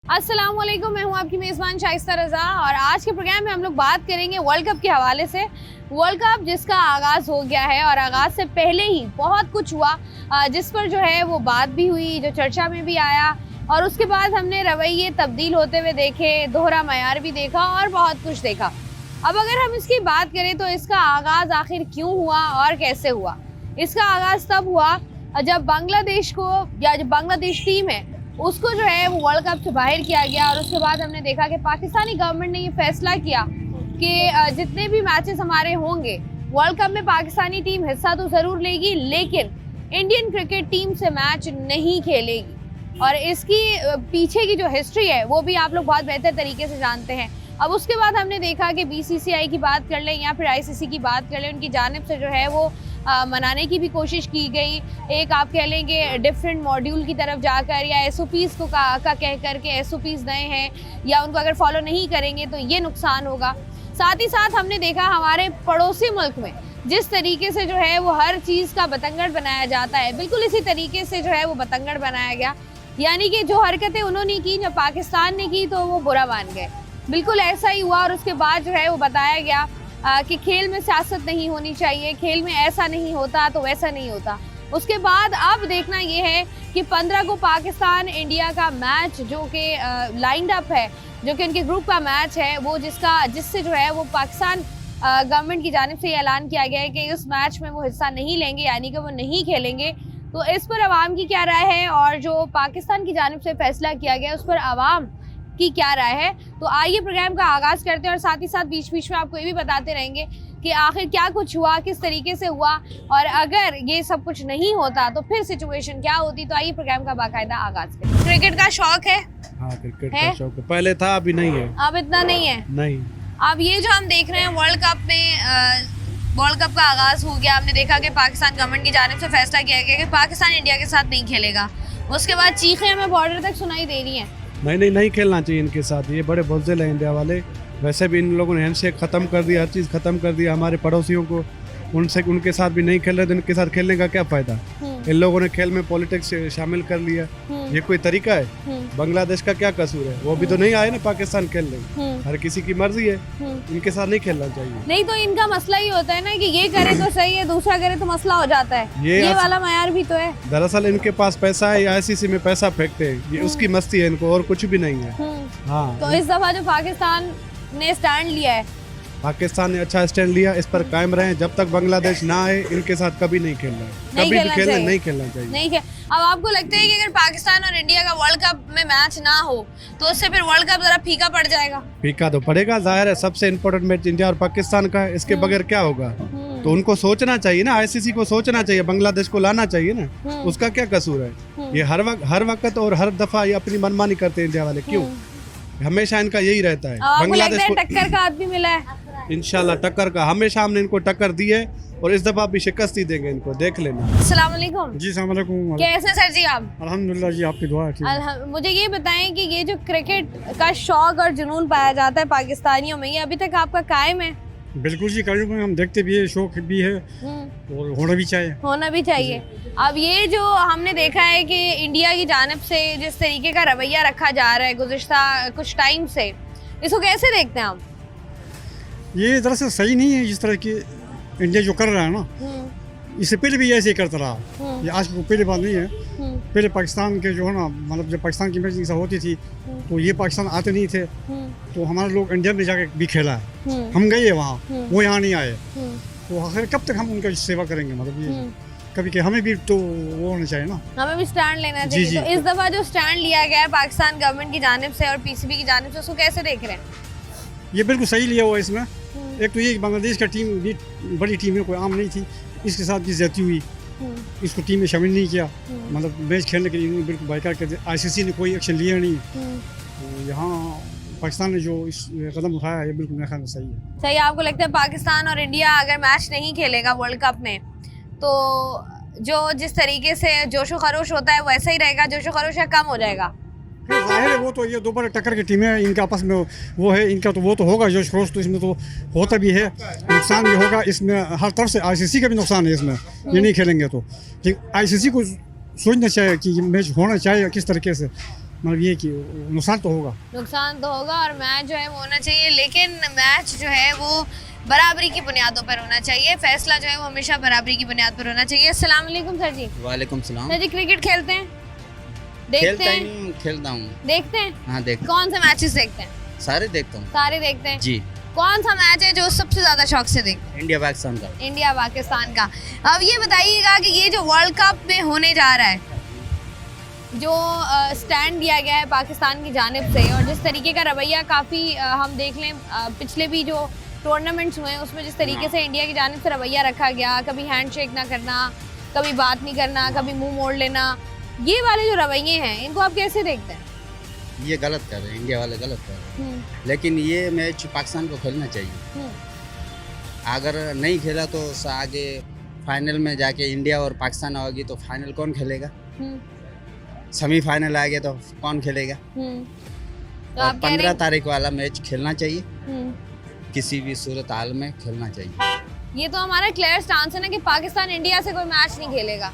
अस्सलाम वालेकुम, मैं हूं आपकी मेज़बान शाइस्ता रज़ा और आज के प्रोग्राम में हम लोग बात करेंगे वर्ल्ड कप के हवाले से। वर्ल्ड कप जिसका आगाज़ हो गया है और आगाज़ से पहले ही बहुत कुछ हुआ जिस पर जो है वो बात भी हुई, जो चर्चा में भी आया और उसके बाद हमने रवैये तब्दील होते हुए देखे, दोहरा मयार भी देखा और बहुत कुछ देखा। अब अगर हम इसकी बात करें तो इसका आगाज़ आखिर क्यों हुआ और कैसे हुआ? इसका आगाज़ तब हुआ जब बांग्लादेश को या जो बांग्लादेश टीम है उसको जो है वो वर्ल्ड कप से बाहर किया गया और उसके बाद हमने देखा कि पाकिस्तानी गवर्नमेंट ने ये फैसला किया कि जितने भी मैचेस हमारे होंगे वर्ल्ड कप में पाकिस्तानी टीम हिस्सा तो ज़रूर लेगी लेकिन इंडियन क्रिकेट टीम से मैच नहीं खेलेगी। और इसकी पीछे की जो हिस्ट्री है वो भी आप लोग बहुत बेहतर तरीके से जानते हैं। अब उसके बाद हमने देखा कि BCCI की बात कर लें या फिर ICC की बात कर लें, उनकी जानिब से जो है वो मनाने की भी कोशिश की गई। एक आप कह लेंगे डिफरेंट मॉड्यूल की तरफ जाकर या SOPs को का कह कर के SOPs नए हैं या उनको अगर फॉलो नहीं करेंगे तो ये नुकसान होगा। साथ ही साथ हमने देखा हमारे पड़ोसी मुल्क में जिस तरीके से जो है वो हर चीज़ का बतंगड़ बनाया जाता है, बिल्कुल इसी तरीके से जो है वो बतंगड़ बनाया गया। यानी कि जो हरकतें उन्होंने की, जब पाकिस्तान ने की तो वो बुरा मान गए। बिल्कुल ऐसा ही हुआ और उसके बाद जो है वो बताया गया कि खेल में सियासत नहीं होनी चाहिए, खेल में ऐसा नहीं होता तो वैसा नहीं होता। उसके बाद अब देखना ये है कि 15 को पाकिस्तान इंडिया का मैच जो कि लाइंड अप है, जो कि उनके ग्रुप का मैच है, वो जिससे जो है वो पाकिस्तान गवर्नमेंट की जानिब से ऐलान किया गया है कि उस मैच में वो हिस्सा नहीं लेंगे, यानी कि वो नहीं खेलेंगे। तो इस पर आवाम की क्या राय है और जो पाकिस्तान की जानिब से फैसला किया गया उस पर आवाम की क्या राय है? तो आइए प्रोग्राम का आगाज़ करते हैं और साथ ही साथ बीच बीच में आपको ये भी बताते रहेंगे कि आखिर क्या कुछ हुआ, किस तरीके से हुआ और अगर ये सब कुछ नहीं होता तो फिर सिचुएशन क्या होती। तो आइए प्रोग्राम का बाकायदा आगाज़ करें। क्रिकेट का शौक है? हाँ, क्रिकेट का शौक है। पहले था, अभी नहीं है। अब इतना नहीं है? नहीं। अब ये जो हम देख रहे हैं वर्ल्ड कप में वर्ल्ड कप का आगाज़ हो गया। हमने देखा कि पाकिस्तान गवर्नमेंट की जानिब से फैसला किया गया कि पाकिस्तान इंडिया के साथ नहीं खेलेगा। उसके बाद चीखें हमें बॉर्डर तक सुनाई दे रही हैं। नहीं खेलना चाहिए इनके साथ। ये बड़े बुज़दिल हैं इंडिया वाले। वैसे भी इन लोगों ने हैंडशेक ख़त्म कर दिया, हर चीज़ ख़त्म कर दिया। हमारे पड़ोसियों को उनके साथ भी नहीं खेल रहे तो इनके साथ खेलने का क्या फ़ायदा? इन लोगों ने खेल में पॉलिटिक्स शामिल कर लिया। ये कोई तरीका है? बांग्लादेश का क्या कसूर है? वो भी तो नहीं आए ना पाकिस्तान खेलने। हर किसी की मर्जी है, इनके साथ नहीं खेलना चाहिए। नहीं तो इनका मसला ही होता है ना कि ये करे तो सही है, दूसरा करे तो मसला हो जाता है। ये वाला मयार भी तो है। दरअसल इनके पास पैसा है, ICC में पैसा फेंकते हैं, ये उसकी मस्ती है इनको, और कुछ भी नहीं है। हाँ, तो इस दफा जो पाकिस्तान ने स्टैंड लिया है, पाकिस्तान ने अच्छा स्टैंड लिया, इस पर कायम रहे। जब तक बांग्लादेश ना आए इनके साथ कभी नहीं खेलना है, कभी भी नहीं खेलना चाहिए। नहीं खेल। अब आपको लगता है कि अगर पाकिस्तान और इंडिया का वर्ल्ड कप में मैच ना हो तो उससे फिर वर्ल्ड कप जरा फीका पड़ जाएगा? फीका तो पड़ेगा, जाहिर है। सबसे इम्पोर्टेंट मैच इंडिया और पाकिस्तान का है, इसके बगैर क्या होगा? तो उनको सोचना चाहिए ना, ICC को सोचना चाहिए, बांग्लादेश को लाना चाहिए ना। उसका क्या कसूर है? ये हर वक्त और हर दफा ये अपनी मनमानी करते हैं इंडिया वाले। क्यों? हमेशा इनका यही रहता है। बांग्लादेश को टक्कर का आदमी मिला है, इंशाल्लाह टक्कर का। हमेशा हमने इनको टक्कर दी है और इस दफा भी शिकस्त ही देंगे इनको, देख लेना। अस्सलाम वालेकुम। जी अस्सलाम वालेकुम। कैसे सर जी आप? अल्हम्दुलिल्लाह जी, आपकी दुआ है। मुझे ये बताएं कि ये जो क्रिकेट का शौक और जुनून पाया जाता है पाकिस्तानियों में, ये अभी तक आपका कायम है? बिल्कुल जी, कायम है। हम देखते भी है, शौक भी है और होना भी चाहिए। होना भी चाहिए। अब ये जो हमने देखा है कि इंडिया की जानिब से जिस तरीके का रवैया रखा जा रहा है गुज़िश्ता कुछ टाइम से, इसको कैसे देखते हैं आप? ये दरअसल सही नहीं है जिस तरह की इंडिया जो कर रहा है ना। इससे पहले भी ऐसे ही करता रहा। ये आज को पहले बात नहीं है। पहले पाकिस्तान के जो है ना, मतलब जब पाकिस्तान की मैच ऐसा होती थी तो ये पाकिस्तान आते नहीं थे, तो हमारे लोग इंडिया में जाके भी खेला है। हम गए वहाँ, वो यहाँ नहीं आए, तो आखिर कब तक हम उनका सेवा करेंगे? मतलब ये कभी कि हमें भी तो वो होना चाहिए ना, हमें भी स्टैंड लेना चाहिए। तो इस दफा जो स्टैंड लिया गया है पाकिस्तान गवर्नमेंट की जानिब से और PCB की जानिब से, उसको कैसे देख रहे हैं? ये बिल्कुल सही लिया हुआ है इसमें। एक तो ये बांग्लादेश का टीम भी बड़ी टीम है, कोई आम नहीं थी, इसके साथ भी ज्यादती हुई, इसको टीम में शामिल नहीं किया। मतलब मैच खेलने के लिए बिल्कुल बाइकाट कर दिया। ICC ने कोई एक्शन लिया नहीं। तो यहाँ पाकिस्तान ने जो इस कदम उठाया है बिल्कुल मेरे ख्याल में सही है। सही। आपको लगता है पाकिस्तान और इंडिया अगर मैच नहीं खेलेगा वर्ल्ड कप में तो जो जिस तरीके से जोशो खरोश होता है वैसा ही रहेगा, जोशो खरोश है कम हो जाएगा? जाहिर है, वो तो ये दो बड़े टक्कर की टीमें हैं, इनका आपस में वो है, इनका तो वो तो होगा जोश खरोश, तो इसमें तो होता भी है, नुकसान भी होगा इसमें। हर तरफ से ICC का भी नुकसान है इसमें, ये नहीं खेलेंगे तो। ICC को सोचना चाहिए कि ये मैच होना चाहिए किस तरीके से। मतलब ये कि नुकसान तो होगा। नुकसान तो होगा और मैच जो है वो होना चाहिए, लेकिन मैच जो है वो बराबरी की बुनियादों पर होना चाहिए। फैसला जो है वो हमेशा बराबरी की बुनियाद पर होना चाहिए। अस्सलाम वालेकुम सर जी। वालेकुम सलाम। सर जी क्रिकेट खेलते हैं? खेलता हूँ। देखते हैं? हाँ देखता कौन से मैचेस देखते हैं? हूँ, सारे देखता हूँ सारे देखते हैं। जी। कौन सा मैच है जो सबसे ज्यादा शौक से देखते हैं? इंडिया पाकिस्तान का। इंडिया पाकिस्तान का। अब ये बताइएगा कि ये जो वर्ल्ड कप में होने जा रहा है, जो स्टैंड दिया गया है पाकिस्तान की जानिब से और जिस तरीके का रवैया काफ़ी हम देख लें पिछले भी जो टूर्नामेंट्स हुए हैं उसमें जिस तरीके से इंडिया की जानिब से रवैया रखा गया, कभी हैंडशेक ना करना, कभी बात नहीं करना, कभी मुंह मोड़ लेना, ये वाले जो रवैये हैं इनको आप कैसे देखते हैं? ये गलत कर रहे हैं, इंडिया वाले गलत कर रहे हैं, लेकिन ये मैच पाकिस्तान को खेलना चाहिए। अगर नहीं खेला तो आगे फाइनल में जाके इंडिया और पाकिस्तान होगी तो फाइनल कौन खेलेगा? सेमीफाइनल आ गया तो कौन खेलेगा? तो और आप कह रहे 15 तारीख वाला मैच खेलना चाहिए, किसी भी सूरत हाल में खेलना चाहिए। ये तो हमारा क्लियर स्टांस है ना कि पाकिस्तान इंडिया से कोई मैच नहीं खेलेगा,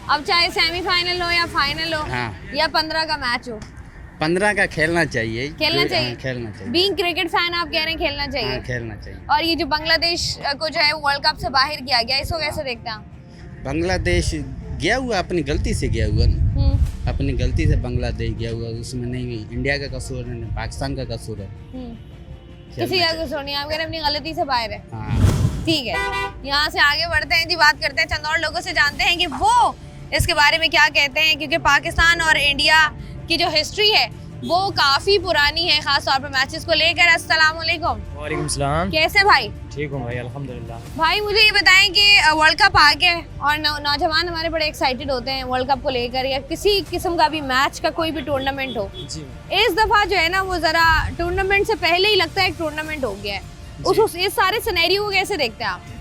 अब चाहे सेमीफाइनल हो या फाइनल हो। हाँ। या 15 का मैच हो। 15 का खेलना चाहिए। खेलना चाहिए। हाँ, खेलना चाहिए। बीइंग क्रिकेट फैन आप कह रहे हैं खेलना चाहिए। हाँ, खेलना चाहिए। और ये जो बांग्लादेश को जो है वर्ल्ड कप से बाहर किया गया, इसको कैसे देखते हैं आप? बांग्लादेश गया हुआ अपनी गलती से गया हुआ ना, अपनी गलती से बांग्लादेश गया हुआ, उसमें नहीं इंडिया का कसूर है नहीं पाकिस्तान का कसूर है। किसी का कसूर नहीं, आप कह रहे हैं अपनी गलती से बाहर है। हाँ। ठीक है, यहाँ से आगे बढ़ते हैं जी, बात करते हैं चंद और लोगों से, जानते हैं कि वो इसके बारे में क्या कहते हैं, क्योंकि पाकिस्तान और इंडिया की जो हिस्ट्री है वो काफी पुरानी है, खास तौर पर मैचेस को लेकर। अस्सलाम वालेकुम। वालेकुम सलाम। कैसे भाई? ठीक हूँ भाई, अल्हम्दुलिल्लाह। भाई मुझे ये बताएं कि वर्ल्ड कप आ गया है और नौजवान हमारे बड़े एक्साइटेड होते हैं वर्ल्ड कप को लेकर, या किसी किस्म का भी मैच का कोई भी टूर्नामेंट हो। जी। इस दफा जो है ना वो जरा टूर्नामेंट से पहले ही लगता है एक टूर्नामेंट हो गया है। इस सारे सिनेरियो को कैसे देखते हैं आप?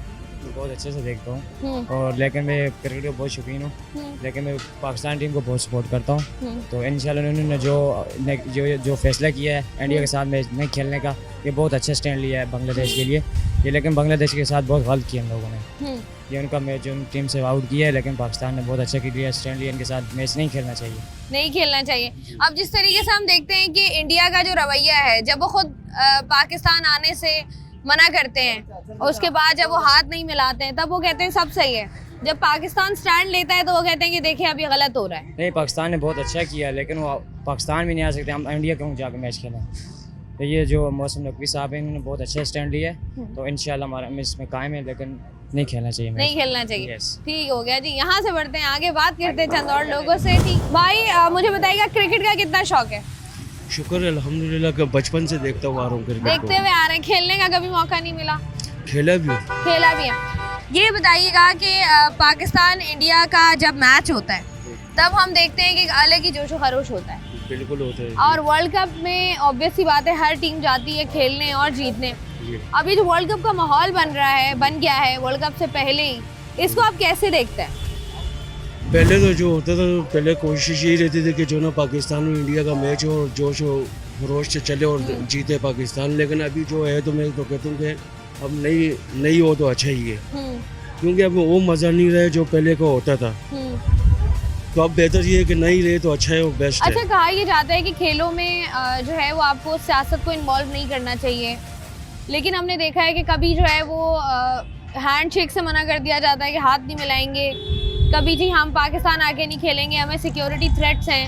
बहुत अच्छे से देखता हूँ और लेकिन मैं क्रिकेट का बहुत शौकीन हूँ, लेकिन मैं पाकिस्तान टीम को बहुत सपोर्ट करता हूँ। तो इंशाल्लाह उन्होंने जो फैसला किया है इंडिया के साथ मैच नहीं खेलने का, ये बहुत अच्छा स्टैंड लिया है बांग्लादेश के लिए। ये लेकिन बांग्लादेश के साथ बहुत गलत किया इन लोगों ने, ये उनका मैच उन टीम से आउट किया है, लेकिन पाकिस्तान ने बहुत अच्छा किया स्टैंड लिया, इनके साथ मैच नहीं खेलना चाहिए। नहीं खेलना चाहिए। अब जिस तरीके से हम देखते हैं कि इंडिया का जो रवैया है, जब वो खुद पाकिस्तान आने से मना करते हैं और उसके बाद जब वो हाथ नहीं मिलाते हैं तब वो कहते हैं सब सही है, जब पाकिस्तान स्टैंड लेता है तो वो कहते हैं कि देखिए अब ये गलत हो रहा है। नहीं, पाकिस्तान ने बहुत अच्छा किया, लेकिन वो पाकिस्तान भी नहीं आ सकते, हम इंडिया क्यों जाकर मैच खेलें? तो ये जो मौसम नकवी साहब हैं इन्होंने बहुत अच्छा स्टैंड लिया है, तो इंशाल्लाह हमारा मैच में कायम है, लेकिन नहीं खेलना चाहिए। नहीं खेलना चाहिए। Yes. ठीक हो गया जी, यहाँ से बढ़ते हैं आगे, बात करते हैं चंद और लोगों से। ठीक भाई, मुझे बताइएगा क्रिकेट का कितना शौक है? शुक्र है अल्हम्दुलिल्लाह कि बचपन से देखता हुआ आ रहा हूँ क्रिकेट देखते हुए आ रहे हैं, खेलने का कभी मौका नहीं मिला? खेला भी खेला भी है। ये बताइएगा कि पाकिस्तान इंडिया का जब मैच होता है तब हम देखते हैं कि एक अलग ही जोश व खरोश होता है। बिल्कुल होता है। और वर्ल्ड कप में ऑब्वियस सी बात है हर टीम जाती है खेलने और जीतने। अभी जो वर्ल्ड कप का माहौल बन गया है वर्ल्ड कप से पहले ही, इसको आप कैसे देखते हैं? पहले तो जो होता था, पहले कोशिश यही रहती थी कि जो ना पाकिस्तान और इंडिया का मैच हो और जोश और खरोश से चले और जीते पाकिस्तान, लेकिन अभी जो है तो मैं तो कहता हूँ कि अब नहीं हो तो अच्छा ही है, क्योंकि अब वो मज़ा नहीं रहा जो पहले का होता था। तो अब बेहतर ये है कि नहीं रहे तो अच्छा है और बेस्ट है। अच्छा, कहा यह जाता है कि खेलों में जो है वो आपको सियासत को इन्वॉल्व नहीं करना चाहिए, लेकिन हमने देखा है कि कभी जो है वो हैंडशेक से मना कर दिया जाता है कि हाथ नहीं मिलाएंगे, कभी जी हम पाकिस्तान आके नहीं खेलेंगे, हमें सिक्योरिटी थ्रेट्स हैं,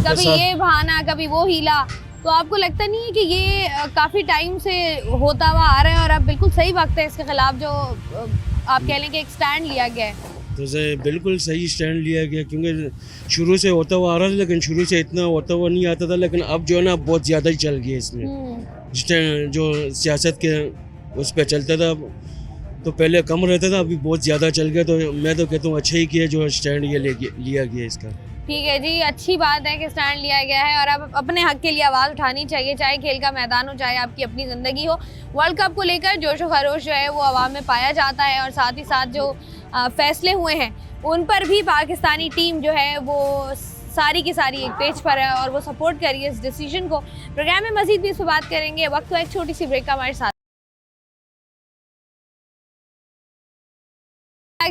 कभी ये बहाना कभी वो हीला। तो आपको लगता नहीं है कि ये काफ़ी टाइम से होता हुआ आ रहा है और अब बिल्कुल सही वक्त है इसके खिलाफ जो आप कह लें कि एक स्टैंड लिया गया है? तो बिल्कुल सही स्टैंड लिया गया, क्योंकि शुरू से होता हुआ आ रहा था, लेकिन शुरू से इतना होता हुआ नहीं आता था, लेकिन अब जो है ना बहुत ज़्यादा ही चल गया इसमें। जो सियासत के उस पर चलता था तो पहले कम रहता था, अभी बहुत ज़्यादा चल गया। तो मैं तो कहता हूँ अच्छा ही किया जो स्टैंड ये लिया गया इसका। ठीक है जी, अच्छी बात है कि स्टैंड लिया गया है और अब अपने हक के लिए आवाज़ उठानी चाहिए, चाहे खेल का मैदान हो चाहे आपकी अपनी ज़िंदगी हो। वर्ल्ड कप को लेकर जोश व खरोश जो है वो आवाम में पाया जाता है और साथ ही साथ जो फैसले हुए हैं उन पर भी पाकिस्तानी टीम जो है वो सारी की सारी एक पेज पर है और वो सपोर्ट कर रही है इस डिसीजन को। प्रोग्राम में मज़ीद भी इस पर बात करेंगे, वक्त तो एक छोटी सी ब्रेक का हमारे साथ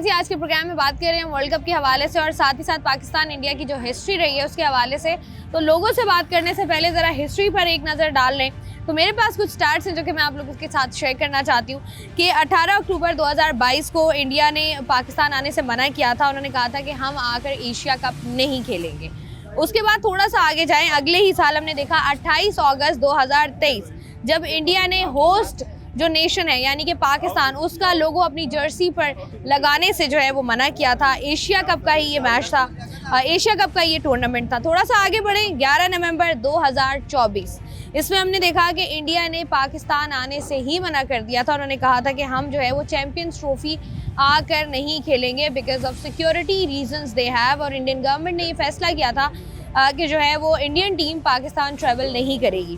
जी, आज के प्रोग्राम में बात कर रहे हैं वर्ल्ड कप के हवाले से और साथ ही साथ पाकिस्तान इंडिया की जो हिस्ट्री रही है उसके हवाले से। तो लोगों से बात करने से पहले ज़रा हिस्ट्री पर एक नज़र डाल लें। तो मेरे पास कुछ स्टार्ट्स हैं जो कि मैं आप लोगों के साथ शेयर करना चाहती हूँ कि 18 अक्टूबर 2022 को इंडिया ने पाकिस्तान आने से मना किया था। उन्होंने कहा था कि हम आकर एशिया कप नहीं खेलेंगे। उसके बाद थोड़ा सा आगे जाएं, अगले ही साल हमने देखा 28 अगस्त 2023 जब इंडिया ने होस्ट जो नेशन है यानी कि पाकिस्तान, उसका लोगो अपनी जर्सी पर लगाने से जो है वो मना किया था। एशिया कप का ही ये मैच था, एशिया कप का ये टूर्नामेंट था। थोड़ा सा आगे बढ़े, 11 नवंबर 2024 इसमें हमने देखा कि इंडिया ने पाकिस्तान आने से ही मना कर दिया था। उन्होंने कहा था कि हम जो है वो चैंपियंस ट्रॉफी आकर नहीं खेलेंगे because of security reasons they have. और इंडियन गवर्नमेंट ने ये फैसला किया था कि जो है वो इंडियन टीम पाकिस्तान ट्रैवल नहीं करेगी।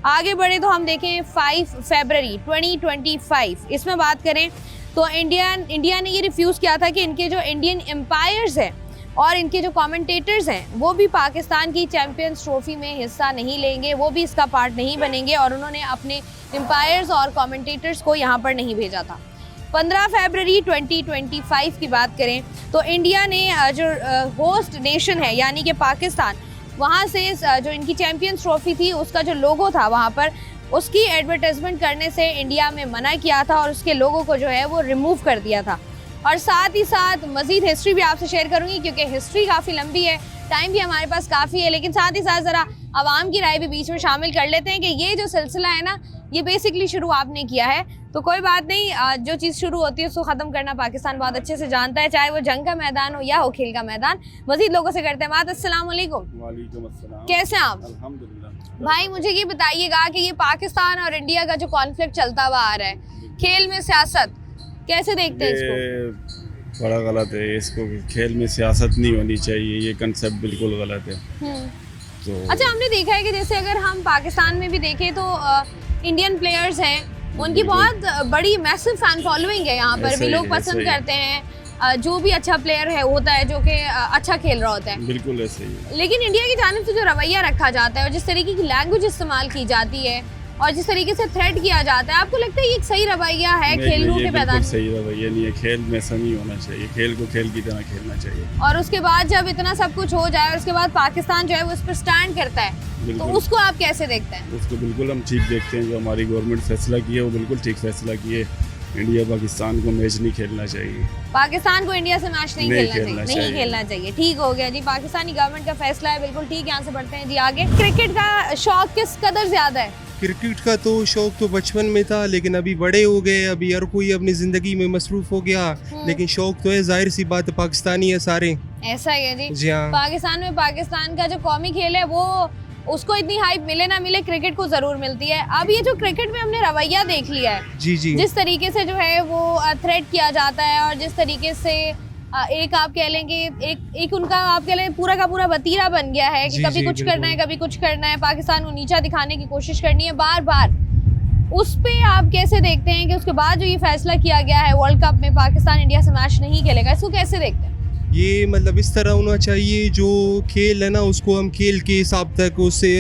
आगे बढ़े तो हम देखें 5 फरवरी 2025 इसमें बात करें तो इंडिया ने ये रिफ्यूज़ किया था कि इनके जो इंडियन एम्पायर्स हैं और इनके जो कमेंटेटर्स हैं वो भी पाकिस्तान की चैंपियंस ट्रॉफी में हिस्सा नहीं लेंगे, वो भी इसका पार्ट नहीं बनेंगे। और उन्होंने अपने एम्पायर्स और कमेंटेटर्स को यहाँ पर नहीं भेजा था। 15 फरवरी 2025 की बात करें तो इंडिया ने जो होस्ट नेशन है यानी कि पाकिस्तान, वहाँ से जो इनकी चैंपियंस ट्रॉफी थी उसका जो लोगो था वहाँ पर उसकी एडवर्टाइजमेंट करने से इंडिया में मना किया था और उसके लोगो को जो है वो रिमूव कर दिया था। और साथ ही साथ मज़ीद हिस्ट्री भी आपसे शेयर करूँगी क्योंकि हिस्ट्री काफ़ी लंबी है, टाइम भी हमारे पास काफ़ी है, लेकिन साथ ही साथ ज़रा आवाम की राय भी बीच में शामिल कर लेते हैं कि ये जो सिलसिला है ना ये बेसिकली शुरू आपने किया है। तो कोई बात नहीं, जो चीज़ शुरू होती है उसको ख़त्म करना पाकिस्तान बहुत अच्छे से जानता है, चाहे वो जंग का मैदान हो या हो खेल का मैदान। मज़ीद लोगों से करते हैं बात। अस्सलाम वालेकुम। वालेकुम अस्सलाम। कैसे हैं आप? अल्हम्दुलिल्लाह। भाई मुझे ये बताइएगा कि ये पाकिस्तान और इंडिया का जो कॉन्फ्लिक्ट चलता हुआ आ रहा है, खेल में सियासत, कैसे देखते हैं इसको? ये बड़ा गलत है। इसको खेल में सियासत नहीं होनी चाहिए, ये कंसेप्ट बिल्कुल गलत है। तो अच्छा, हमने देखा है कि जैसे अगर हम पाकिस्तान में भी देखें तो इंडियन प्लेयर्स हैं, उनकी बहुत बड़ी मैसिव फैन फॉलोइंग है, यहाँ पर भी लोग पसंद करते हैं जो भी अच्छा प्लेयर है होता है जो कि अच्छा खेल रहा होता है। बिल्कुल ऐसे ही है। लेकिन इंडिया की जानिब से जो रवैया रखा जाता है और जिस तरीके की लैंग्वेज इस्तेमाल की जाती है और जिस तरीके से थ्रेट किया जाता है, आपको लगता है ये एक सही रवैया है खेलों के मैदान? सही रवैया नहीं है, खेल में ऐसा नहीं होना चाहिए, खेल को खेल की तरह खेलना चाहिए। और उसके बाद जब इतना सब कुछ हो जाए और उसके बाद पाकिस्तान जो है वो उस पर स्टैंड करता है, तो उसको आप कैसे देखते हैं? उसको बिल्कुल हम ठीक देखते हैं। जो हमारी गवर्नमेंट फैसला की है वो बिल्कुल ठीक फैसला की है। इंडिया पाकिस्तान को मैच नहीं खेलना चाहिए, पाकिस्तान को इंडिया से मैच नहीं खेलना खेलना चाहिए, चाहिए। नहीं खेलना चाहिए। ठीक हो गया जी, पाकिस्तानी गवर्नमेंट का फैसला है, बिल्कुल ठीक। यहाँ से बढ़ते हैं जी आगे। क्रिकेट का शौक किस कदर ज्यादा है? क्रिकेट का तो शौक तो बचपन में था, लेकिन अभी बड़े हो गए, अभी हर कोई अपनी ज़िंदगी में मसरूफ़ हो गया। लेकिन शौक तो है, जाहिर सी बात है, पाकिस्तानी है सारे। ऐसा ही है जी। जी हाँ। पाकिस्तान में पाकिस्तान का जो कौमी खेल है वो उसको इतनी हाइप मिले ना मिले, क्रिकेट को जरूर मिलती है। अब ये जो क्रिकेट में हमने रवैया देख लिया है, जी जी, जिस तरीके से जो है वो थ्रेट किया जाता है और जिस तरीके से एक आप कह लेंगे एक उनका आप कह लें पूरा का पूरा वतीरा बन गया है कि जी, कभी जी, कुछ करना है, बिल्कुल। कभी कुछ करना है, पाकिस्तान को नीचा दिखाने की कोशिश करनी है बार बार। उस पे आप कैसे देखते हैं कि उसके बाद जो ये फैसला किया गया है वर्ल्ड कप में पाकिस्तान इंडिया से मैच नहीं खेलेगा, इसको कैसे देखते हैं? ये मतलब इस तरह होना चाहिए, जो खेल है ना उसको हम खेल के हिसाब तक उसे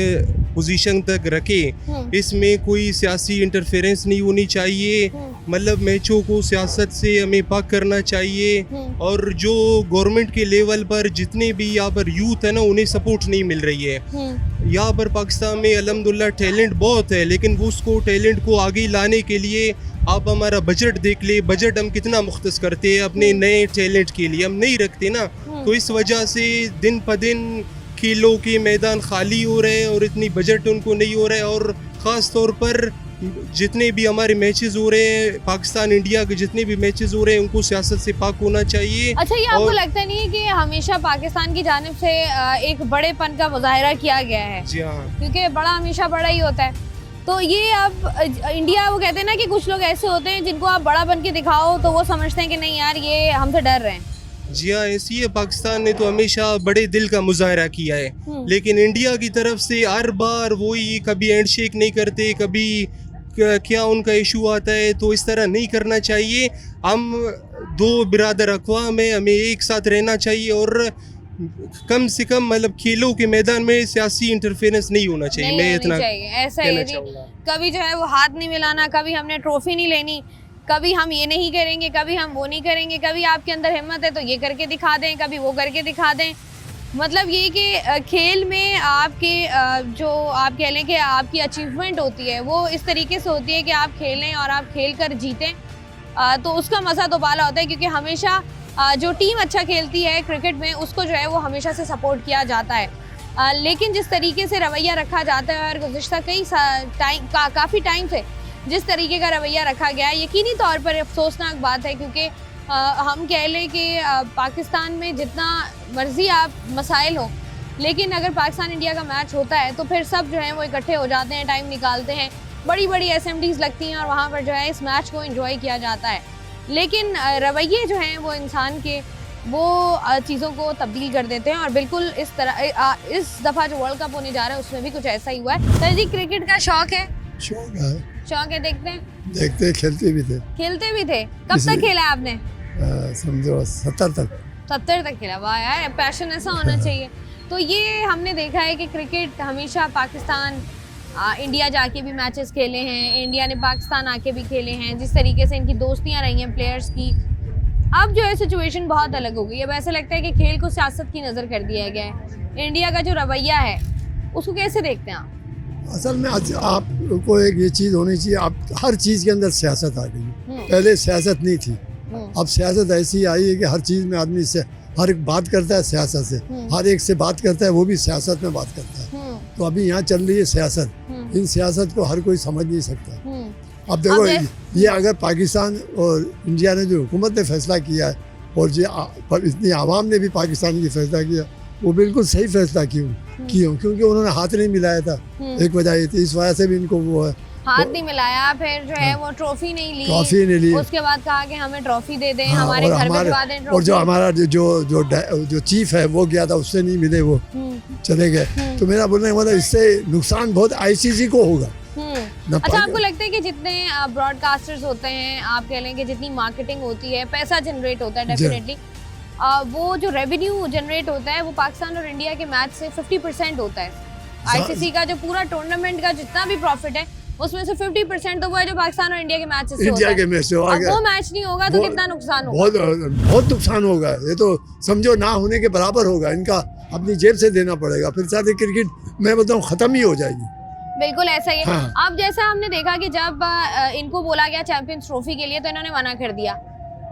पोजीशन तक रखें। इसमें कोई सियासी इंटरफेरेंस नहीं होनी चाहिए। मतलब मैचों को सियासत से हमें पाक करना चाहिए। और जो गवर्नमेंट के लेवल पर जितने भी यहाँ पर यूथ है ना उन्हें सपोर्ट नहीं मिल रही है। यहाँ पर पाकिस्तान में अल्हम्दुलिल्लाह टैलेंट बहुत है, लेकिन वो उसको टैलेंट को आगे लाने के लिए आप हमारा बजट देख ले, बजट हम कितना मुख्तस करते हैं अपने नए टैलेंट के लिए, हम नहीं रखते ना। तो इस वजह से दिन प दिन खेलों के मैदान खाली हो रहे हैं और इतनी बजट उनको नहीं हो रहा है। और ख़ास तौर पर जितने भी हमारे मैचेस हो रहे हैं, पाकिस्तान इंडिया के जितने भी मैचेस हो रहे हैं, उनको सियासत से पाक होना चाहिए। अच्छा, ये आपको लगता नहीं है कि हमेशा पाकिस्तान की जानिब से एक बड़ेपन का मुजाहिरा किया गया है? जी हाँ, क्योंकि बड़ा हमेशा बड़ा ही होता है। तो ये अब इंडिया, वो कहते हैं ना कि कुछ लोग ऐसे होते हैं जिनको आप बड़ा बन के दिखाओ तो वो समझते हैं कि नहीं यार ये हमसे डर रहे हैं। जी हाँ, ऐसी है। पाकिस्तान ने तो हमेशा बड़े दिल का मुजाहरा किया है, लेकिन इंडिया की तरफ से हर बार वही, कभी हैंडशेक नहीं करते, कभी क्या उनका इशू आता है। तो इस तरह नहीं करना चाहिए। हम दो बिरादर अक़वाम है, हमें एक साथ रहना चाहिए और कम से कम मतलब खेलों के मैदान में सियासी इंटरफेरेंस नहीं होना चाहिए। मैं इतना ऐसा ही है जी। कभी जो है वो हाथ नहीं मिलाना, कभी हमने ट्रॉफी नहीं लेनी, कभी हम ये नहीं करेंगे, कभी हम वो नहीं करेंगे, कभी आपके अंदर हिम्मत है तो ये करके दिखा दें, कभी वो करके दिखा दें। मतलब ये कि खेल में आपके जो आप कह लें कि आपकी अचीवमेंट होती है वो इस तरीके से होती है कि आप खेलें और आप खेल कर जीतें, तो उसका मज़ा तो बाला होता है, क्योंकि हमेशा जो टीम अच्छा खेलती है क्रिकेट में उसको जो है वो हमेशा से सपोर्ट किया जाता है। लेकिन जिस तरीके से रवैया रखा जाता है और गुज़िश्ता कई काफ़ी टाइम से जिस तरीके का रवैया रखा गया है, यकीनी तौर पर अफसोसनाक बात है, क्योंकि हम कह लें कि पाकिस्तान में जितना मर्जी आप मसाइल हो, लेकिन अगर पाकिस्तान इंडिया का मैच होता है तो फिर सब जो है वो इकट्ठे हो जाते हैं, टाइम निकालते हैं, बड़ी बड़ी असेंबलीज लगती हैं और वहाँ पर जो है इस मैच को एंजॉय किया जाता है। लेकिन रवैये जो हैं वो इंसान के वो चीज़ों को तब्दील कर देते हैं, और बिल्कुल इस तरह इस दफ़ा जो वर्ल्ड कप होने जा रहा है उसमें भी कुछ ऐसा ही हुआ है। सर जी, क्रिकेट का शौक है? शौक है, देखते हैं? देखते, खेलते भी थे। खेलते भी थे? कब तक खेला है आपने? समझो 70 तक। 70 तक खेला। वाह यार, पैशन ऐसा होना चाहिए। तो ये हमने देखा है कि क्रिकेट हमेशा पाकिस्तान इंडिया जाके भी मैचेस खेले हैं, इंडिया ने पाकिस्तान आके भी खेले हैं, जिस तरीके से इनकी दोस्तियां रही हैं प्लेयर्स की। अब जो है सिचुएशन बहुत अलग हो गई है। अब ऐसा लगता है कि खेल को सियासत की नज़र कर दिया गया है। इंडिया का जो रवैया है उसको कैसे देखते हैं आप? असल में आपको एक ये चीज़ होनी चाहिए, आप हर चीज़ के अंदर सियासत आ गई। पहले सियासत नहीं थी, अब सियासत ऐसी आई है कि हर चीज़ में आदमी से हर एक बात करता है सियासत से, हर एक से बात करता है, वो भी सियासत में बात करता है। तो अभी यहाँ चल रही है सियासत, इन सियासत को हर कोई समझ नहीं सकता। अब देखो, ये अगर पाकिस्तान और इंडिया ने जो हुकूमत ने फैसला किया है और जो इतनी आवाम ने भी पाकिस्तान की फैसला किया, वो बिल्कुल सही फैसला क्यों क्योंकि उन्होंने हाथ नहीं मिलाया था। एक वजह ये थी, इस वजह से भी इनको वो है हाथ नहीं मिलाया, फिर जो है वो ट्रॉफी नहीं ली, उसके बाद कहा कि हमें ट्रॉफी दे दें, हमारे घर भिजवा दें ट्रॉफी। और जो हमारा जो चीफ है वो गया था, उससे नहीं मिले, वो चले गए। तो मेरा बोलने का मतलब इससे नुकसान बहुत ICC को होगा। अच्छा, आपको लगता है कि जितने ब्रॉडकास्टर्स होते हैं, आप कह लें कि जितनी मार्केटिंग होती है, पैसा जनरेट होता है डेफिनेटली, वो जो रेवेन्यू जनरेट होता है वो पाकिस्तान और इंडिया के मैच से 50% होता है। ICC का जो पूरा टूर्नामेंट का जितना भी प्रॉफिट है उसमें से 50% तो वो है जो पाकिस्तान और इंडिया के मैच से होता है। इंडिया के मैच से वो मैच नहीं होगा तो कितना नुकसान होगा? बहुत नुकसान होगा। ये तो समझो ना होने के बराबर होगा। इनका अपनी जेब से देना पड़ेगा, फिर साथ क्रिकेट मैं बताऊँ खत्म ही हो जाएगी। बिल्कुल ऐसा ही है। हाँ। अब जैसा हमने देखा कि जब इनको बोला गया चैंपियंस ट्रॉफी के लिए तो इन्होंने मना कर दिया।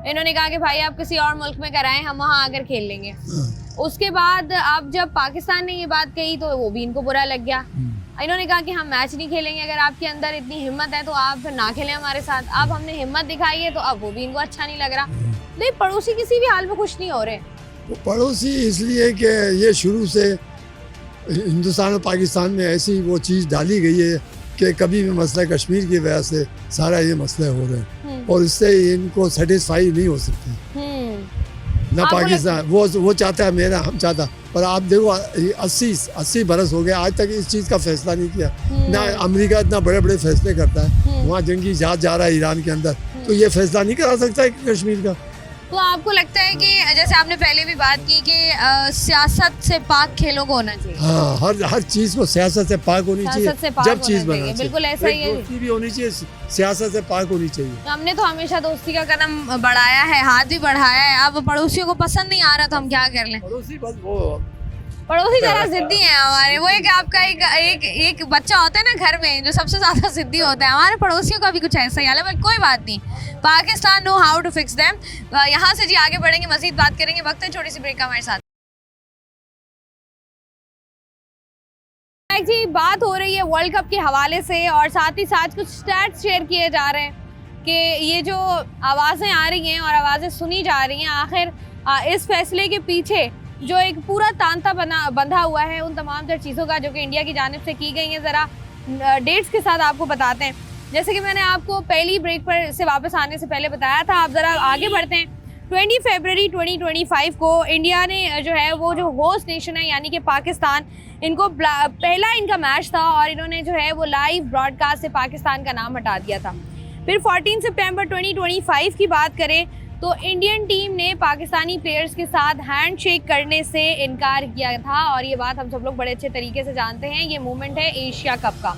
इन्होंने कहा कि भाई आप किसी और मुल्क में कराएं, हम वहाँ आकर खेल लेंगे। उसके बाद अब जब पाकिस्तान ने ये बात कही तो वो भी इनको बुरा लग गया। इन्होंने कहा कि हम मैच नहीं खेलेंगे, अगर आपके अंदर इतनी हिम्मत है तो आप फिर ना खेलें हमारे साथ। अब हमने हिम्मत दिखाई है तो अब वो भी इनको अच्छा नहीं लग रहा। नहीं, पड़ोसी किसी भी हाल में खुश नहीं हो रहे। तो पड़ोसी इसलिए कि ये शुरू से हिंदुस्तान और पाकिस्तान में ऐसी वो चीज़ डाली गई है कि कभी भी मसला कश्मीर की वजह से सारा ये मसले हो रहे हैं और इससे इनको सेटिस्फाई नहीं हो सकते ना पाकिस्तान। वो चाहता है मेरा, हम चाहता, पर आप देखो 80 बरस हो गए आज तक इस चीज़ का फैसला नहीं किया। ना अमेरिका इतना बड़े बड़े फैसले करता है, वहाँ जंगी जहाज जा रहा है ईरान के अंदर, तो ये फैसला नहीं करा सकता है कश्मीर का। तो आपको लगता है कि जैसे आपने पहले भी बात की कि सियासत से पाक खेलों को होना चाहिए? हाँ, हर चीज़ को सियासत से पाक होनी चाहिए। जब चीज़ बना बिल्कुल ऐसा ही है, दोस्ती भी होनी चाहिए, सियासत से पाक होनी चाहिए। हमने तो हमेशा दोस्ती का कदम बढ़ाया है, हाथ भी बढ़ाया है। अब पड़ोसियों को पसंद नहीं आ रहा तो हम क्या कर लें? पड़ोसी जरा जिद्दी हैं हमारे। वो एक आपका एक बच्चा होता है ना घर में जो सबसे ज्यादा जिद्दी होता है, हमारे पड़ोसियों का भी कुछ ऐसा ही हाल है। बट कोई बात नहीं, Pakistan know how to fix them. यहाँ से जी आगे बढ़ेंगे, मजीद बात करेंगे। वक्त है छोटी सी ब्रेक का हमारे साथ। जी बात हो रही है वर्ल्ड कप के हवाले से और साथ ही साथ कुछ स्टैट्स शेयर किए जा रहे हैं कि ये जो आवाज़ें आ रही हैं और आवाज़ें सुनी जा रही हैं, आखिर इस फैसले के पीछे जो एक पूरा तांता बंधा हुआ है उन तमाम तर चीज़ों का जो कि इंडिया की जानिब से की गई हैं, ज़रा डेट्स के साथ आपको बताते हैं। जैसे कि मैंने आपको पहली ब्रेक पर से वापस आने से पहले बताया था, आप ज़रा आगे बढ़ते हैं। 20 फरवरी 2025 को इंडिया ने जो है वो जो होस्ट नेशन है यानी कि पाकिस्तान, इनको पहला इनका मैच था और इन्होंने जो है वो लाइव ब्रॉडकास्ट से पाकिस्तान का नाम हटा दिया था। फिर 14 सितंबर 2025 की बात करें तो इंडियन टीम ने पाकिस्तानी प्लेयर्स के साथ हैंडशेक करने से इनकार किया था और ये बात हम सब लोग बड़े अच्छे तरीके से जानते हैं। ये मूवमेंट है एशिया कप का।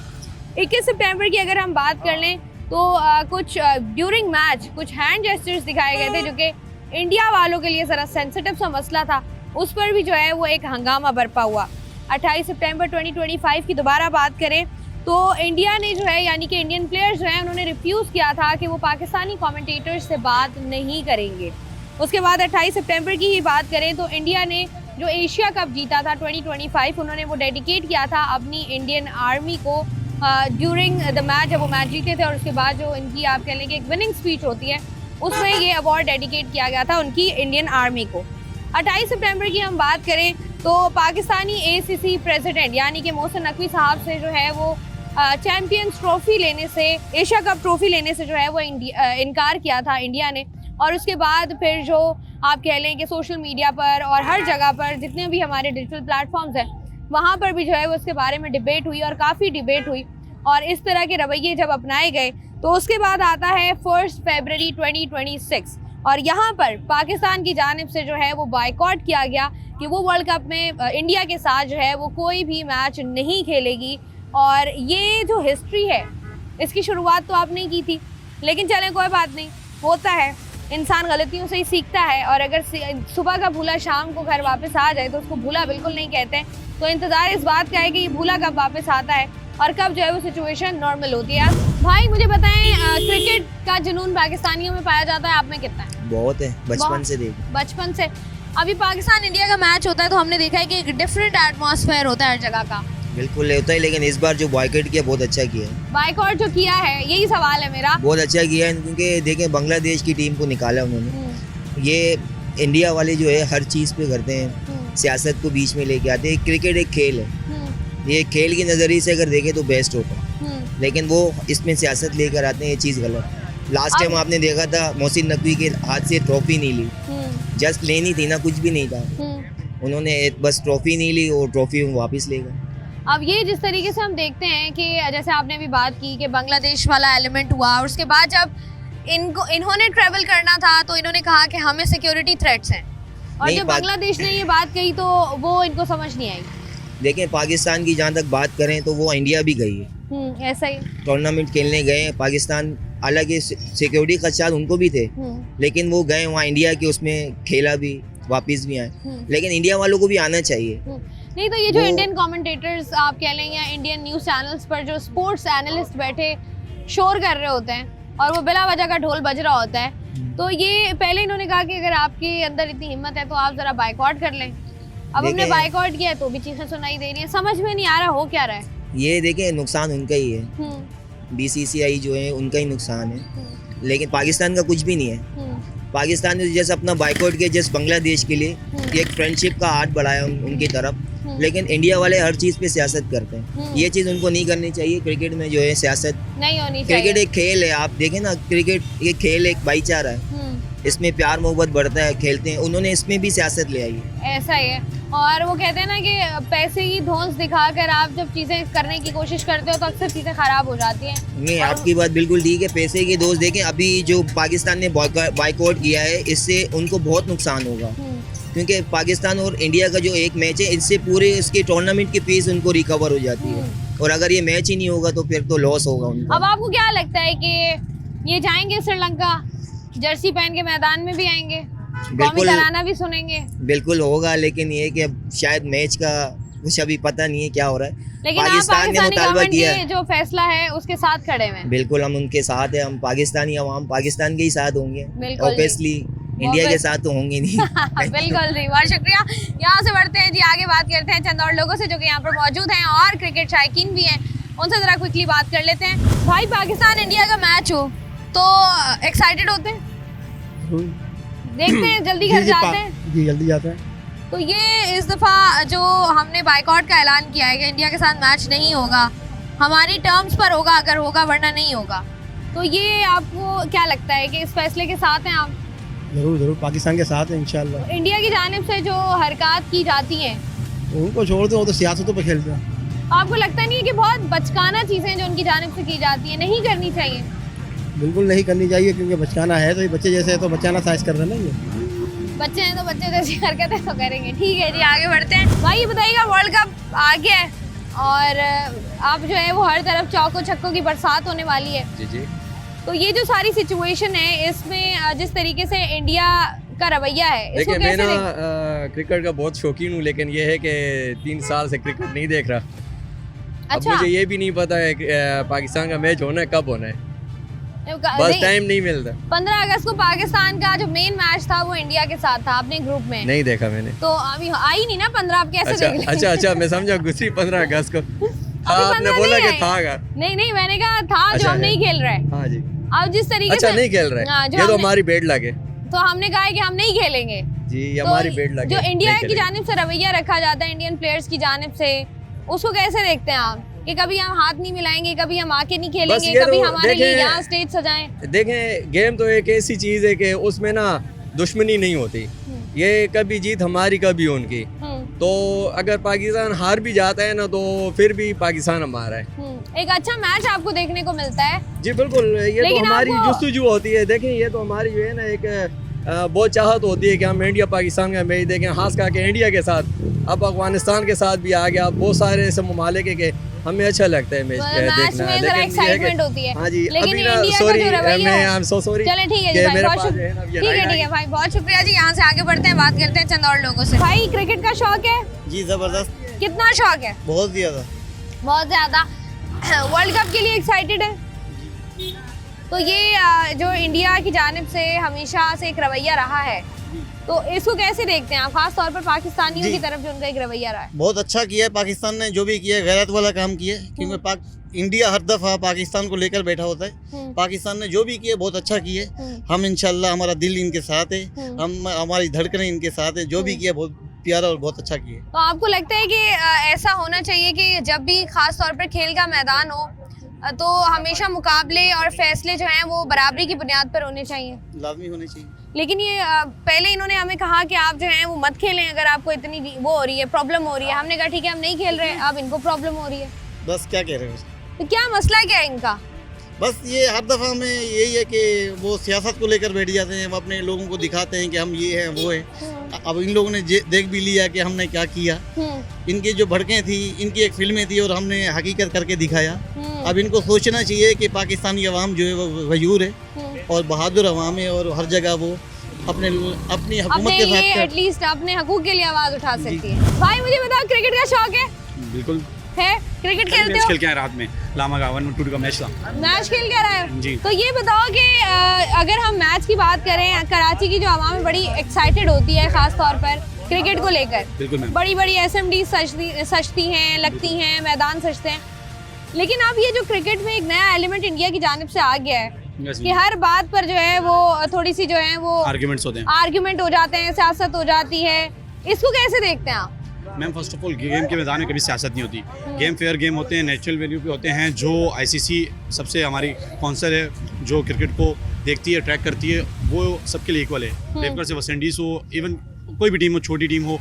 21 सितंबर की अगर हम बात कर लें तो कुछ ड्यूरिंग मैच कुछ हैंड जेस्चर्स दिखाए गए थे जो कि इंडिया वालों के लिए ज़रा सेंसिटिव सा मसला था, उस पर भी जो है वो एक हंगामा बरपा हुआ। 28 सितंबर 2025 की दोबारा बात करें तो इंडिया ने जो है यानी कि इंडियन प्लेयर्स जो हैं उन्होंने रिफ्यूज़ किया था कि वो पाकिस्तानी कमेंटेटर्स से बात नहीं करेंगे। उसके बाद 28 सितंबर की ही बात करें तो इंडिया ने जो एशिया कप जीता था 2025 उन्होंने वो डेडिकेट किया था अपनी इंडियन आर्मी को ड्यूरिंग द मैच, जब वो मैच जीते थे और उसके बाद जो इनकी आप कह लें कि एक विनिंग स्पीच होती है उसमें ये अवार्ड डेडिकेट किया गया था उनकी इंडियन आर्मी को। 28 सितंबर की हम बात करें तो पाकिस्तानी ACC प्रेसिडेंट यानी कि मोहसिन नकवी साहब से जो है वो चैम्पियंस ट्रॉफी लेने से, एशिया कप ट्रॉफी लेने से जो है वो इनकार किया था इंडिया ने। और उसके बाद फिर जो आप कह लें कि सोशल मीडिया पर और हर जगह पर जितने भी हमारे डिजिटल प्लेटफॉर्म्स हैं वहाँ पर भी जो है वो उसके बारे में डिबेट हुई और काफ़ी डिबेट हुई और इस तरह के रवैये जब अपनाए गए तो उसके बाद आता है 1 फरवरी 2026 और यहाँ पर पाकिस्तान की जानिब से जो है वो बायकॉट किया गया कि वो वर्ल्ड कप में इंडिया के साथ जो है वो कोई भी मैच नहीं खेलेगी। और ये जो हिस्ट्री है इसकी शुरुआत तो आपने की थी, लेकिन चलें कोई बात नहीं, होता है, इंसान गलतियों से ही सीखता है। और अगर सुबह का भूला शाम को घर वापस आ जाए तो उसको भूला बिल्कुल नहीं कहते। तो इंतज़ार इस बात का है कि ये भूला कब वापस आता है और कब जो है वो सिचुएशन नॉर्मल होती है। भाई मुझे बताएं, क्रिकेट का जुनून पाकिस्तानियों में पाया जाता है, आप में कितना है? बहुत है, बचपन से देख, बचपन से। अभी पाकिस्तान इंडिया का मैच होता है तो हमने देखा है कि एक डिफरेंट एटमॉस्फेयर होता है हर जगह का। बिल्कुल होता है, लेकिन इस बार जो बॉयकॉट किया बहुत अच्छा किया है। बायकॉट जो किया है, यही सवाल है मेरा। बहुत अच्छा किया है क्योंकि देखें बांग्लादेश की टीम को निकाला उन्होंने। ये इंडिया वाले जो है हर चीज़ पे करते हैं, सियासत को बीच में लेके आते हैं। क्रिकेट एक खेल है, ये खेल की नज़रिए से अगर देखें तो बेस्ट होता है, लेकिन वो इसमें सियासत लेकर आते हैं, ये चीज़ गलत। लास्ट टाइम आपने देखा था मोहसिन नकवी के हाथ से ट्रॉफी नहीं ली, जस्ट लेनी थी ना, कुछ भी नहीं था, उन्होंने बस ट्रॉफी नहीं ली और ट्रॉफी वापस ले गए। अब ये जिस तरीके से हम देखते हैं कि जैसे आपने भी बात की कि बांग्लादेश वाला एलिमेंट हुआ और उसके बाद जब इन्होंने ट्रैवल करना था तो इन्होंने कहा कि हमें सिक्योरिटी थ्रेट्स हैं और जब बांग्लादेश ने ये बात कही तो वो इनको समझ नहीं आई। देखें पाकिस्तान की जहाँ तक बात करें तो वो इंडिया भी गई है, ऐसा ही टूर्नामेंट खेलने गए हैं पाकिस्तान, हालांकि सिक्योरिटी खदशात उनको भी थे, लेकिन वो गए वहाँ इंडिया के उसमें खेला भी, वापस भी आए। लेकिन इंडिया वालों को भी आना चाहिए। नहीं तो ये जो इंडियन कमेंटेटर्स आप कह लें या इंडियन न्यूज़ चैनल्स पर जो स्पोर्ट्स एनालिस्ट बैठे शोर कर रहे होते हैं और वो बिला वजह का ढोल बज रहा होता है, तो ये पहले इन्होंने कहा कि अगर आपके अंदर इतनी हिम्मत है तो आप ज़रा बायकॉट कर लें। अब हमने बायकॉट किया तो भी चीज़ें सुनाई दे रही हैं, समझ में नहीं आ रहा हो क्या रहा है। ये देखें नुकसान उनका ही है, BCCI जो है उनका ही नुकसान है, लेकिन पाकिस्तान का कुछ भी नहीं है। पाकिस्तान ने जैसे अपना बायकॉट किया जैसे बांग्लादेश के लिए, एक फ्रेंडशिप का हाथ बढ़ाया उनकी तरफ, लेकिन इंडिया वाले हर चीज़ पे सियासत करते हैं, ये चीज़ उनको नहीं करनी चाहिए। क्रिकेट में जो है सियासत नहीं होनी चाहिए। क्रिकेट एक खेल है, आप देखें ना, क्रिकेट एक खेल, एक भाईचारा है, इसमें प्यार मोहब्बत बढ़ता है, खेलते हैं, उन्होंने इसमें भी सियासत ले आई है। ऐसा ही है, और वो कहते हैं ना कि पैसे की धौंस दिखाकर आप जब चीज़ें करने की कोशिश करते हो तो अक्सर चीज़ें ख़राब हो जाती हैं। नहीं, आपकी बात बिल्कुल ठीक है, पैसे की दोस्त। देखें अभी जो पाकिस्तान ने बायकॉट किया है इससे उनको बहुत नुकसान होगा, क्योंकि पाकिस्तान और इंडिया का जो एक मैच है इससे पूरे इसके टूर्नामेंट की फीस उनको रिकवर हो जाती है, और अगर ये मैच ही नहीं होगा तो फिर तो लॉस होगा उनको। अब आपको क्या लगता है कि ये जाएंगे श्रीलंका, जर्सी पहन के मैदान में भी आएंगे, कौमी तराना भी सुनेंगे? बिल्कुल होगा, लेकिन ये कि अब शायद मैच का कुछ अभी पता नहीं है क्या हो रहा है। लेकिन पाकिस्तान ने मुतालबा किया है, जो फैसला है उसके साथ खड़े हैं। बिल्कुल हम उनके साथ हैं, हम पाकिस्तानी अवाम पाकिस्तान के ही साथ होंगे, ऑब्वियसली इंडिया के साथ तो होंगे नहीं। बिल्कुल जी, बहुत शुक्रिया। यहाँ से बढ़ते हैं जी, आगे बात करते हैं चंद और लोगों से जो कि यहाँ पर मौजूद हैं और क्रिकेट शायकीन भी हैं, उनसे ज़रा क्विकली बात कर लेते हैं। भाई पाकिस्तान इंडिया का मैच हो तो एक्साइटेड होते हैं? देखते हैं जल्दी घर जाते हैं जी, जल्दी जाते हैं। तो ये इस दफ़ा जो हमने बायकॉट का ऐलान किया है कि इंडिया के साथ मैच नहीं होगा, हमारी टर्म्स पर होगा अगर होगा, वरना नहीं होगा, तो ये आपको क्या लगता है कि इस फैसले के साथ हैं आप? ज़रूर ज़रूर पाकिस्तान के साथ है इंशाल्लाह। इंडिया की जानिब से जो हरकत की जाती हैं उनको छोड़ दो, वो तो सियासतों पे खेलते हैं। आपको लगता नहीं है कि बहुत बचकाना चीज़ें जो उनकी जानिब से की जाती हैं नहीं करनी चाहिए? बिल्कुल नहीं करनी चाहिए, क्योंकि बचकाना है तो ये बच्चे जैसे है तो बचाना साइज कर रहे हैं ये। बच्चे हैं तो बच्चे जैसी हरकतें तो करेंगे। ठीक है जी, आगे बढ़ते हैं। भाई ये बताइएगा, वर्ल्ड कप आ गया है और अब जो है वो हर तरफ चौकों छक्कों की बरसात होने वाली है। जी जी। तो ये जो सारी सिचुएशन है इसमें जिस तरीके से इंडिया का रवैया है इसको देखिए मैं कैसे ना क्रिकेट का बहुत शौकीन हूँ, लेकिन ये है कि 3 साल से क्रिकेट नहीं देख रहा। अब अच्छा। मुझे ये भी नहीं पता है कि पाकिस्तान का मैच होना है कब होना है, बस नहीं, टाइम नहीं मिलता। 15 अगस्त को पाकिस्तान का जो मेन मैच था वो इंडिया के साथ था, आपने ग्रुप में नहीं देखा मैंने। तो अभी आई नहीं ना 15, आप कैसे अच्छा देख लेंगे? अच्छा मैं समझा गुजरी 15 अगस्त को। हाँ, अभी आपने 15 बोला नहीं कि था है। का। नहीं मैंने कहा था जो अच्छा हम नहीं खेल रहे। हाँ जी। अब जिस तरीके अच्छा से नहीं खेल रहे, हाँ, जो ये तो हमने- हमारी बेड लगे तो हमने कहा है कि हम नहीं खेलेंगे जी, ये तो हमारी बेड लगे। जो इंडिया नहीं की खेलेंगे। जानिब से रवैया रखा जाता है इंडियन प्लेयर्स की जानिब से, उसको कैसे देखते हैं आप कि कभी हम हाथ नहीं मिलाएंगे, कभी हम आके नहीं खेलेंगे, ये कभी तो हमारे लिए देखें- यहाँ स्टेज सजाएं? देखें गेम तो एक ऐसी चीज है कि उसमें ना दुश्मनी नहीं होती, ये कभी जीत हमारी कभी उनकी। तो अगर पाकिस्तान हार भी जाता है ना तो फिर भी पाकिस्तान हमारा है। एक अच्छा मैच आपको देखने को मिलता है। जी बिल्कुल, ये लेकिन तो हमारी आपको- जुस्तजू होती है। देखें ये तो हमारी जो है ना एक बहुत चाहत होती है कि हम इंडिया पाकिस्तान का मैच देखें, खास करके इंडिया के साथ, अब अफगानिस्तान के साथ भी आ गया, बहुत सारे ऐसे ममालिक है कि हमें अच्छा लगता है मैच मैच देखना। में जरा एक्साइटमेंट होती है। हाँ जी, लेकिन अभी ना इंडिया का सॉरी जो रवैया मैं है- आई एम सो सॉरी। चले ठीक है जी भाई, बहुत शुक्रिया। ठीक है भाई, बहुत शुक्रिया जी। यहाँ से आगे बढ़ते हैं, बात करते हैं चंद और लोगों से। भाई क्रिकेट का शौक है? जी ज़बरदस्त, कितना शौक है? बहुत ज़्यादा। बहुत ज्यादा। वर्ल्ड कप के लिए एक्साइटेड है? तो ये जो इंडिया की जानिब से हमेशा से एक रवैया रहा है, तो इसको कैसे देखते हैं आप, खास तौर पर पाकिस्तानियों जी। की तरफ जो उनका एक रवैया रहा है? बहुत अच्छा किया है पाकिस्तान ने, जो भी किया है गैरत वाला काम किया है, क्योंकि इंडिया हर दफ़ा पाकिस्तान को लेकर बैठा होता है। पाकिस्तान ने जो भी किया बहुत अच्छा किया है। हम इंशाल्लाह, हमारा दिल इनके साथ है, हम हमारी धड़कनें इनके साथ है, जो भी किया बहुत प्यारा और बहुत अच्छा किया। तो आपको लगता है कि ऐसा होना चाहिए कि जब भी खास तौर पर खेल का मैदान हो तो हमेशा मुकाबले और फैसले जो हैं वो बराबरी की बुनियाद पर होने चाहिए? लाजमी होने चाहिए। लेकिन ये पहले इन्होंने हमें कहा कि आप जो हैं वो मत खेलें अगर आपको इतनी वो हो रही है, प्रॉब्लम हो रही है। हमने कहा ठीक है हम नहीं खेल रहे, अब इनको प्रॉब्लम हो रही है। बस क्या कह रहे हैं, तो क्या मसला क्या है इनका? बस ये हर दफ़ा में यही है कि वो सियासत को लेकर बैठ जाते हैं, वो अपने लोगों को दिखाते हैं कि हम ये हैं वो हैं। अब इन लोगों ने देख भी लिया कि हमने क्या किया। इनकी जो भड़कें थी, इनकी एक फिल्में थी और हमने हकीकत करके दिखाया। अब इनको सोचना चाहिए कि पाकिस्तानी अवाम जो है वो गयूर है और बहादुर अवाम है और हर जगह वो अपनी हुकूमत अपने के लिए साथ एटलीस्ट अपने हकूक के लिए आवाज उठा सकती है। भाई मुझे बताओ, क्रिकेट का शौक है? बिल्कुल है? क्रिकेट खेलते मैच हो? खेल के आए रात में, लामा का 1-2 का मैच था मैच खेल के रहे हो? जी। तो ये बताओ कि अगर हम मैच की बात करें, कराची की जो आवाम है बड़ी एक्साइटेड होती है खास तौर पर क्रिकेट को लेकर। बिल्कुल मैम। बड़ी बड़ी एसएमडी सजती हैं, लगती हैं, मैदान सजते हैं। लेकिन अब ये जो क्रिकेट में एक नया एलिमेंट इंडिया की जानिब से आ गया है कि हर बात पर जो है वो थोड़ी सी जो है वो आर्ग्यूमेंट्स होते हैं। आर्ग्यूमेंट हो जाते हैं, सियासत हो जाती है। इसको कैसे देखते हैं आप? Ma'am first of all game के मैदान में कभी सियासत नहीं होती। गेम फेयर गेम होते हैं, नेचुरल वैल्यू पे होते हैं। जो आईसीसी सबसे हमारी कौंसल है जो क्रिकेट को देखती है, ट्रैक करती है, वो सबके लिए इक्वल है। लेकर से वेस्ट इंडीज़ हो, इवन कोई भी टीम हो, छोटी टीम हो,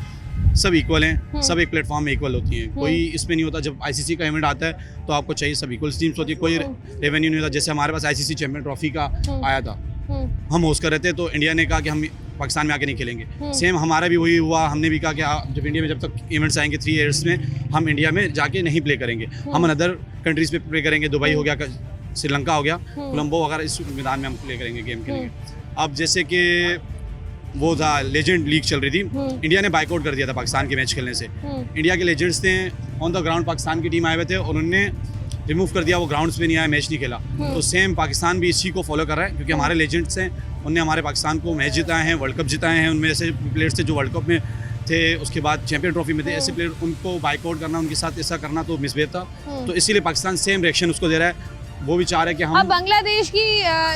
सब इक्वल हैं, सब एक प्लेटफॉर्म में इक्वल होती हैं। कोई इसमें नहीं होता। जब आईसीसी का इवेंट आता है तो आपको चाहिए सब इक्वल टीम्स होती है, कोई रेवेन्यू नहीं होता। जैसे हमारे पास आईसीसी चैंपियन ट्रॉफी का आया था, हम होस्ट कर रहे थे तो इंडिया ने कहा कि हम पाकिस्तान में आके नहीं खेलेंगे। सेम हमारा भी वही हुआ, हमने भी कहा कि जब इंडिया में जब तक इवेंट्स आएंगे 3 इयर्स में, हम इंडिया में जाके नहीं प्ले करेंगे, हम अदर कंट्रीज़ पे प्ले करेंगे। दुबई हो गया, श्रीलंका हो गया, कोलंबो वगैरह, इस मैदान में हम प्ले करेंगे गेम खेलेंगे। अब जैसे कि वो था लेजेंड लीग चल रही थी, इंडिया ने बाइकआउट कर दिया था पाकिस्तान के मैच खेलने से। इंडिया के लेजेंड्स ने ऑन द ग्राउंड पाकिस्तान की टीम आए हुए थे और उन्होंने रिमूव कर दिया, वो ग्राउंड्स पे नहीं आया, मैच नहीं खेला। तो सेम पाकिस्तान भी इसी को फॉलो कर रहा है, क्योंकि हमारे लेजेंड्स हैं, उनने हमारे पाकिस्तान को मैच जिताए हैं, वर्ल्ड कप जिताए हैं। उनमें ऐसे प्लेयर्स थे जो वर्ल्ड कप में थे, उसके बाद चैंपियन ट्रॉफी में थे। ऐसे प्लेयर, उनको बाइकआउट करना, उनके साथ ऐसा करना तो मिसबिहेव था। तो इसीलिए पाकिस्तान सेम रिएक्शन उसको दे रहा है। वो भी चाह रहे हैं कि अब हम बांग्लादेश की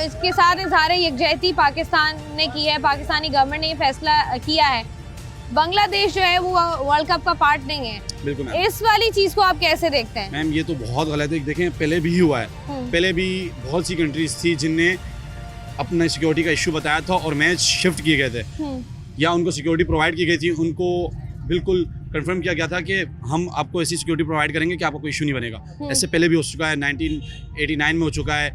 इसके साथ इज़हार यकजहती पाकिस्तान ने की है, पाकिस्तानी गवर्नमेंट ने ये फैसला किया है। बांग्लादेश जो है वो वर्ल्ड कप का पार्ट नहीं है। बिल्कुल मैम। इस वाली चीज़ को आप कैसे देखते हैं? मैम ये तो बहुत गलत है। देखें पहले भी हुआ है, पहले भी बहुत सी कंट्रीज थी जिनने अपना सिक्योरिटी का इशू बताया था और मैच शिफ्ट किए गए थे या उनको सिक्योरिटी प्रोवाइड की गई थी। उनको बिल्कुल कंफर्म किया गया था कि हम आपको ऐसी सिक्योरिटी प्रोवाइड करेंगे कि आपको कोई इशू नहीं बनेगा। ऐसे पहले भी हो चुका है, 1989 में हो चुका है,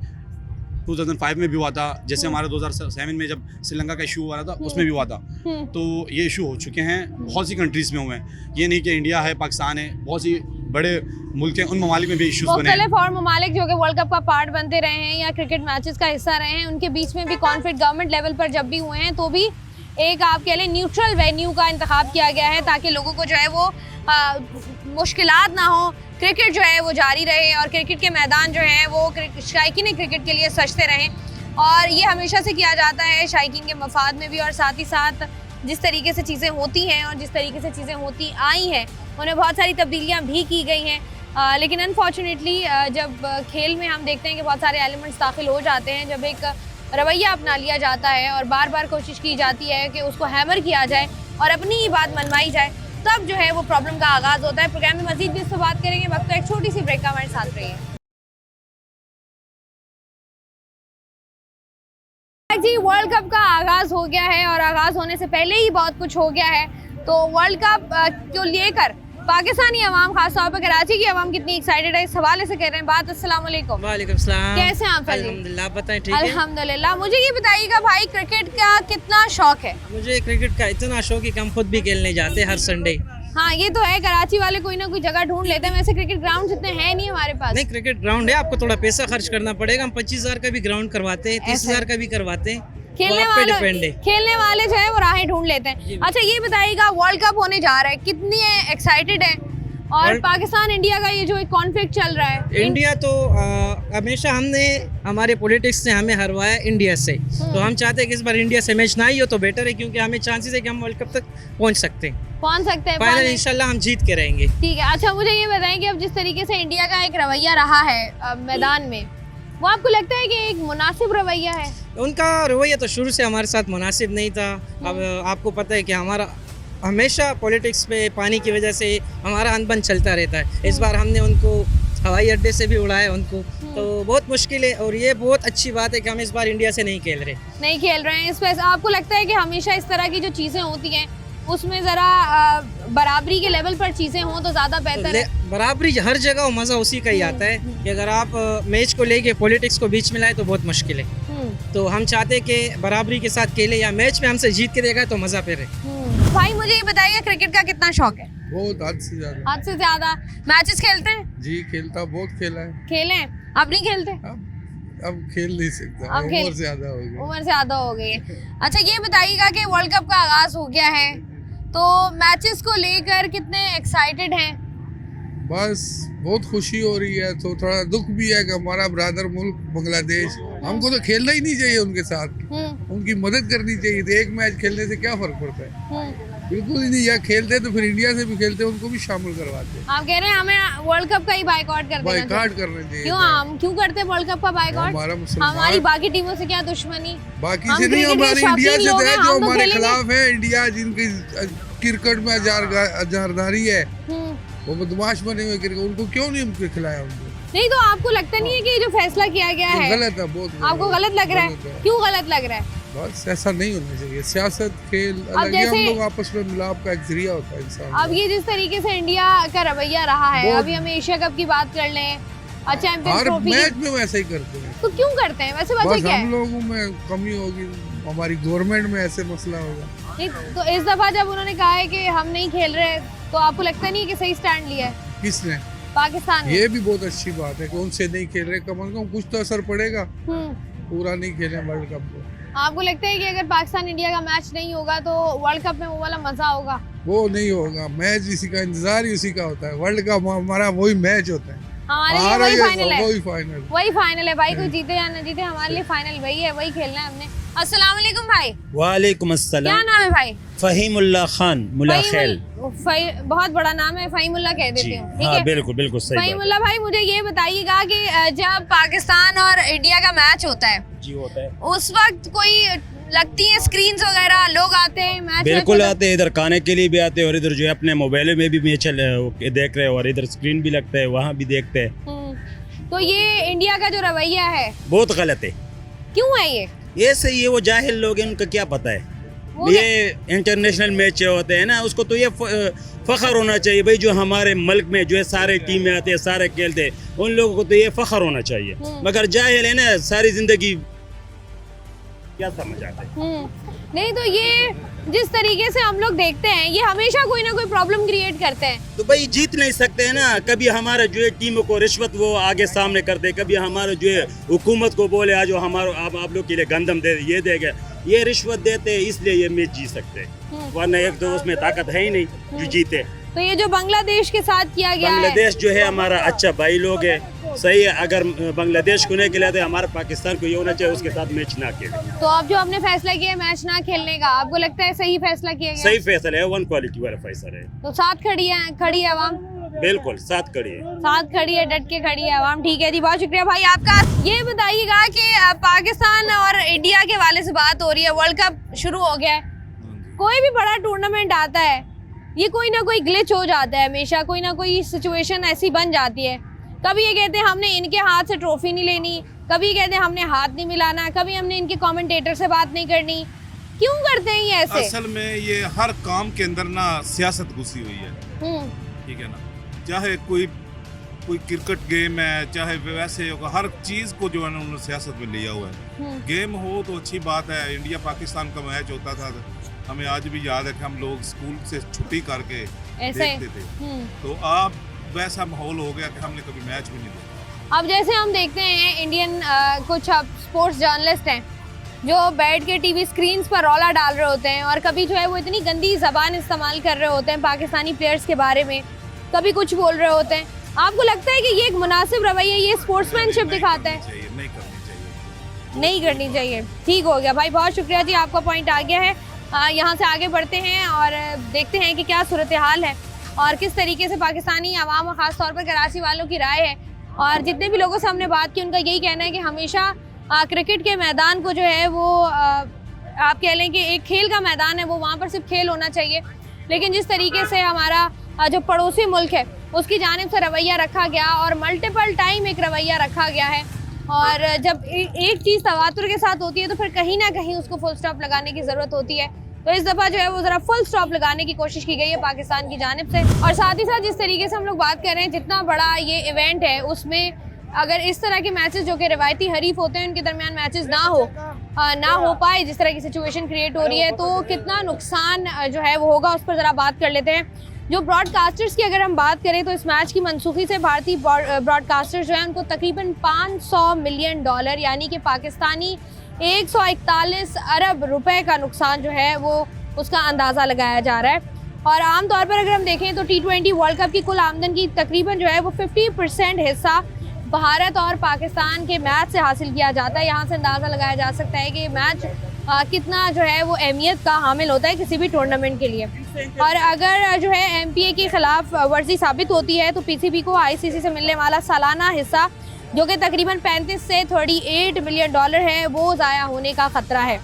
2005 में भी हुआ था। जैसे हमारा 2007 में जब श्रीलंका का इशू हुआ था उसमें भी हुआ था। तो ये इशू हो चुके हैं, बहुत सी कंट्रीज़ में हुए हैं। ये नहीं कि इंडिया है, पाकिस्तान है, बहुत सी बड़े मुल्क हैं उन ममालिक में भी इश्यूज बने हैं। मुख्तलिफ और ममालिक जो कि वर्ल्ड कप का पार्ट बनते रहे हैं या क्रिकेट मैचेस का हिस्सा रहे हैं, उनके बीच में भी कॉन्फ्लिक्ट गवर्नमेंट लेवल पर जब भी हुए हैं तो भी एक आप कह लें न्यूट्रल वेन्यू का इंतखाब किया गया है ताकि लोगों को जो है वो मुश्किलात ना हो, क्रिकेट जो है वो जारी रहे और क्रिकेट के मैदान जो है वो शायकीन क्रिकेट के लिए सजते रहें। और ये हमेशा से किया जाता है शायकीन के मफाद में भी, और साथ ही साथ जिस तरीके से चीज़ें होती हैं और जिस तरीके से चीज़ें होती आई हैं उन्हें बहुत सारी तब्दीलियाँ भी की गई हैं। लेकिन अनफॉर्चुनेटली जब खेल में हम देखते हैं कि बहुत सारे एलिमेंट्स दाखिल हो जाते हैं, जब एक रवैया अपना लिया जाता है और बार बार कोशिश की जाती है कि उसको हैमर किया जाए और अपनी ही बात मनवाई जाए, तब जो है वो प्रॉब्लम का आगाज़ होता है। प्रोग्राम में मज़ीद भी इस पर बात करेंगे, वक्त एक छोटी सी ब्रेक का हमारे साथ रहिए। जी वर्ल्ड कप का आगाज़ हो गया है और आगाज़ होने से पहले ही बहुत कुछ हो गया है। तो वर्ल्ड कप को लेकर पाकिस्तानी अवाम, खासतौर पर कराची की अवाम कितनी एक्साइटेड है, इस हवाले से कर रहे हैं बात। अस्सलाम वालेकुम। वालेकुम सलाम। कैसे हैं आप? अल्हम्दुलिल्लाह, आप बताएं ठीक है? अल्हम्दुलिल्लाह। मुझे ये बताइएगा भाई, क्रिकेट का कितना शौक है? मुझे क्रिकेट का इतना शौक है कि हम खुद भी खेलने जाते हैं हर संडे। हाँ ये तो है, कराची वाले कोई ना कोई जगह ढूंढ लेते हैं। वैसे क्रिकेट ग्राउंड इतने हैं नहीं हमारे पास। नहीं, क्रिकेट ग्राउंड है, आपको थोड़ा पैसा खर्च करना पड़ेगा। हम 25,000 का भी ग्राउंड करवाते हैं, 30,000 का भी करवाते हैं। खेलने वाले जो है वो राहें ढूंढ लेते हैं। अच्छा ये बताइएगा, वर्ल्ड कप होने जा रहा है, कितनी एक्साइटेड है? और पाकिस्तान इंडिया का ये जो एक कॉन्फ्लिक्ट चल रहा है, इंडिया तो हमेशा हमने हमारे पॉलिटिक्स ने हमें हरवाया इंडिया से, तो हम चाहते हैं कि इस बार इंडिया से मैच ना ही हो तो बेटर है, क्योंकि हमें चांसेस है कि हम वर्ल्ड कप तक पहुंच सकते हैं। फाइनल इंशाल्लाह हम जीत के रहेंगे। ठीक है। अच्छा मुझे ये बताएं कि अब जिस तरीके से इंडिया का एक रवैया रहा है मैदान में, वो आपको लगता है कि एक मुनासिब रवैया है? उनका रवैया तो शुरू से हमारे साथ मुनासिब नहीं था। अब आपको पता है कि हमारा हमेशा पॉलिटिक्स पे पानी की वजह से हमारा अनबन चलता रहता है। इस बार हमने उनको हवाई अड्डे से भी उड़ाया उनको, तो बहुत मुश्किल है। और ये बहुत अच्छी बात है कि हम इस बार इंडिया से नहीं खेल रहे हैं। इस पर आपको लगता है कि हमेशा इस तरह की जो चीज़ें होती हैं उसमें ज़रा बराबरी के लेवल पर चीज़ें हों तो ज़्यादा बेहतर है? बराबरी हर जगह मज़ा उसी का ही आता है कि अगर आप मैच को लेके पॉलिटिक्स को बीच में लाए तो बहुत मुश्किल है। तो हम चाहते हैं कि बराबरी के साथ खेले, या मैच में हमसे जीत के देगा तो मज़ा पे रहे। भाई मुझे ये बताइए, क्रिकेट का कितना शौक है? बहुत, हद से ज़्यादा। मैचेस खेलते हैं? जी खेलता, बहुत खेला है। खेले हैं? अब नहीं खेलते? अब खेल नहीं सकता, उम्र ज़्यादा हो गई है। अच्छा ये बताइएगा कि वर्ल्ड कप का आगाज़ हो गया है, तो मैचेस को लेकर कितने एक्साइटेड हैं? बस बहुत खुशी हो रही है, तो थोड़ा दुख भी है कि हमारा ब्रदर मुल्क बांग्लादेश, हमको तो खेलना ही नहीं चाहिए उनके साथ, उनकी मदद करनी चाहिए। तो एक मैच खेलने से क्या फर्क पड़ता है? बिल्कुल ही नहीं। या खेलते तो फिर इंडिया से भी खेलते, उनको भी शामिल करवाते। आप कह रहे हैं हमें वर्ल्ड कप का ही बायकॉट करना चाहिए? क्यों? हम क्यों करते हैं वर्ल्ड कप का बायकॉट? हमारी बाकी टीमों से क्या दुश्मनी? बाकी से नहीं, हमारी इंडिया से है जो हमारे खिलाफ है। इंडिया जिनकी क्रिकेट में अजारदारी है, वो बदमाश बने हुए क्रिकेट, उनको क्यों नहीं हमको खिलाया? उनको नहीं, तो आपको लगता नहीं है कि जो फैसला किया गया है गलत है? बहुत आपको गलत लग रहा है? क्यों गलत लग रहा है? बस ऐसा नहीं होना चाहिए। सियासत, खेल अलग है, हम लोग आपस में मिलाप का एक जरिया होता है इंसान। अब ये जिस तरीके से इंडिया का रवैया रहा है, अभी हम एशिया कप की बात कर लें, चैंपियंस ट्रॉफी, मैच में वैसे ही करते हैं। तो क्यों करते हैं? वैसे वजह क्या है? हम लोगों में कमी होगी, हमारी गवर्नमेंट में ऐसे मसला होगा। नहीं, तो इस दफा जब उन्होंने कहा है कि हम नहीं खेल रहे, तो आपको लगता नहीं है कि सही स्टैंड लिया है? किसने? पाकिस्तान। ये भी बहुत अच्छी बात है कि उनसे नहीं खेल रहे, कम से कम कुछ तो असर पड़ेगा। पूरा नहीं खेले वर्ल्ड कप को। आपको लगता है कि अगर पाकिस्तान इंडिया का मैच नहीं होगा तो वर्ल्ड कप में वो वाला मजा होगा? वो नहीं होगा। मैच इसी का इंतजार ही उसी का होता है। वर्ल्ड कप हमारा वही मैच होता है, हमारे लिए वही फाइनल है। वही फाइनल है भाई, कोई जीते या ना जीते, हमारे लिए फाइनल वही है, वही खेलना है हमने। अस्सलाम वालेकुम भाई। वालेकुम अस्सलाम। क्या नाम है भाई? फहीमुल्लाह खान मुलाखेल। बहुत बड़ा नाम है, फहीमुल्लाह कह देती हूँ, ठीक है? बिल्कुल बिल्कुल सही। फहीमुल्लाह भाई मुझे ये बताइएगा कि जब पाकिस्तान और इंडिया का मैच होता है, जी होता है, उस वक्त कोई लगती है स्क्रीन्स वगैरह, लोग आते हैं मैच? बिल्कुल आते हैं, इधर खाने के लिए भी आते हैं और इधर जो है अपने मोबाइल में भी मैच देख रहे हैं, और इधर स्क्रीन भी लगता है, वहाँ भी देखते हैं। तो ये इंडिया का जो रवैया है बहुत गलत है। क्यों है ये सही है? वो जाहिल लोग हैं, उनका क्या पता है? ये इंटरनेशनल मैच होते हैं ना, उसको तो ये फख्र होना चाहिए भाई, जो हमारे मुल्क में जो है सारे टीमें आते हैं, सारे खेलते हैं, उन लोगों को तो ये फख्र होना चाहिए। मगर जाहिल है ना, सारी जिंदगी क्या समझ आता है? नहीं, तो ये जिस तरीके से हम लोग देखते हैं ये हमेशा कोई ना कोई प्रॉब्लम क्रिएट करते हैं। तो भाई जीत नहीं सकते हैं ना, कभी हमारे जो है टीम को रिश्वत वो आगे सामने कर दे, कभी हमारे जो है हुकूमत को बोले आज हमारे आप लोग के लिए गंदम दे ये देगा, ये रिश्वत देते हैं इसलिए ये मैच जीत सकते हैं, वरना एक दो उसमें ताकत है ही नहीं जो जीते। तो ये जो बांग्लादेश के साथ किया गया बांग्लादेश जो है हमारा अच्छा भाई लोग है, सही है, अगर बांग्लादेश को नहीं खिलाते हमारे पाकिस्तान को ये होना चाहिए उसके साथ मैच ना खेले। तो अब जो हमने फैसला किया मैच ना खेलने का, आपको लगता है सही फैसला किया गया? सही फैसला है, वन क्वालिटी वाला फैसला है। तो साथ खड़ी है आवाम? बिल्कुल साथ खड़ी है, साथ खड़ी है, डट के खड़ी है आवाम। ठीक है जी, बहुत शुक्रिया भाई आपका। ये बताइएगा कि पाकिस्तान और इंडिया के वाले से बात हो रही है, वर्ल्ड कप शुरू हो गया है, कोई भी बड़ा टूर्नामेंट आता है ये कोई ना कोई ग्लिच हो जाता है, हमेशा कोई ना कोई सिचुएशन ऐसी बन जाती है। कभी ये कहते हैं हमने इनके हाथ से ट्रॉफी नहीं लेनी, कभी कहते हैं हमने हाथ नहीं मिलाना, कभी हमने इनके कमेंटेटर से बात नहीं करनी। क्यों करते हैं ये ऐसे? असल में ये हर काम के अंदर ना सियासत घुसी हुई है, ठीक है ना, चाहे कोई क्रिकेट गेम है, चाहे वैसे हर चीज को जो है ना उन्होंने सियासत में लिया हुआ है। गेम हो तो अच्छी बात है, इंडिया पाकिस्तान का मैच होता था, हमें आज भी याद है कि हम लोग स्कूल से छुट्टी करके देखते थे, तो अब वैसा माहौल हो गया कि हमने कभी मैच भी नहीं देखा। अब जैसे हम देखते हैं इंडियन कुछ स्पोर्ट्स जर्नलिस्ट हैं जो बैठ के टीवी स्क्रीन्स पर रौला डाल रहे होते हैं और कभी जो है वो इतनी गंदी जबान इस्तेमाल कर रहे होते हैं पाकिस्तानी प्लेयर्स के बारे में, कभी कुछ बोल रहे होते हैं। आपको लगता है कि ये एक मुनासिब रवैया, ये स्पोर्ट्समैनशिप दिखाता है? नहीं करनी चाहिए। ठीक हो गया भाई, बहुत शुक्रिया जी, आपका पॉइंट आ गया है। यहाँ से आगे बढ़ते हैं और देखते हैं कि क्या सूरत हाल है और किस तरीके से पाकिस्तानी आवाम और ख़ास तौर पर कराची वालों की राय है। और जितने भी लोगों से हमने बात की उनका यही कहना है कि हमेशा क्रिकेट के मैदान को जो है वो आप कह लें कि एक खेल का मैदान है, वो वहाँ पर सिर्फ खेल होना चाहिए, लेकिन जिस तरीके से हमारा जो पड़ोसी मुल्क है उसकी जानिब से रवैया रखा गया और मल्टीपल टाइम एक रवैया रखा गया है, और जब एक चीज़ तवातुर के साथ होती है तो फिर कहीं ना कहीं उसको फुल स्टॉप लगाने की ज़रूरत होती है। तो इस दफ़ा जो है वो ज़रा फुल स्टॉप लगाने की कोशिश की गई है पाकिस्तान की जानिब से। और साथ ही साथ जिस तरीके से हम लोग बात कर रहे हैं, जितना बड़ा ये इवेंट है उसमें अगर इस तरह के मैचेस जो कि रिवायती हरीफ होते हैं उनके दरमियान मैचेस ना हो पाए, जिस तरह की सिचुएशन क्रिएट हो रही है, तो कितना नुकसान जो है वो होगा, उस पर ज़रा बात कर लेते हैं। जो ब्रॉडकास्टर्स की अगर हम बात करें तो इस मैच की मनसूखी से भारतीय ब्रॉडकास्टर्स जो है उनको तकरीबन $500 मिलियन यानी कि पाकिस्तानी 141 अरब रुपए का नुकसान जो है वो उसका अंदाज़ा लगाया जा रहा है। और आमतौर पर अगर हम देखें तो T20 वर्ल्ड कप की कुल आमदन की तकरीबन जो है वो 50% हिस्सा भारत और पाकिस्तान के मैच से हासिल किया जाता है। यहाँ से अंदाज़ा लगाया जा सकता है कि मैच कितना जो है वो अहमियत का हामिल होता है किसी भी टूर्नामेंट के लिए। और अगर जो है MPA के खिलाफ वर्जी साबित होती है तो PCB को ICC से मिलने वाला सालाना हिस्सा जो कि तकरीबन 35 से 38 मिलियन डॉलर है वो ज़ाया होने का ख़तरा है।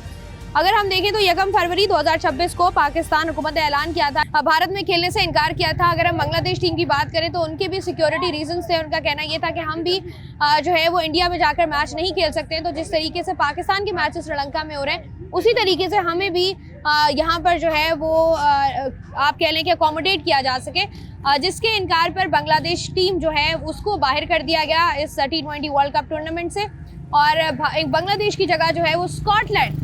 अगर हम देखें तो 1 फरवरी 2026 को पाकिस्तान हुकूमत ने ऐलान किया था, भारत में खेलने से इनकार किया था। अगर हम बांग्लादेश टीम की बात करें तो उनके भी सिक्योरिटी रीजंस थे, उनका कहना ये था कि हम भी जो है वो इंडिया में जाकर मैच नहीं खेल सकते हैं, तो जिस तरीके से पाकिस्तान के मैचेस श्रीलंका में हो रहे हैं उसी तरीके से हमें भी यहाँ पर जो है वो आप कह लें कि अकोमोडेट किया जा सके, जिसके इनकार पर बांग्लादेश टीम जो है उसको बाहर कर दिया गया इस T20 वर्ल्ड कप टूर्नामेंट से, और एक बांग्लादेश की जगह जो है वो स्कॉटलैंड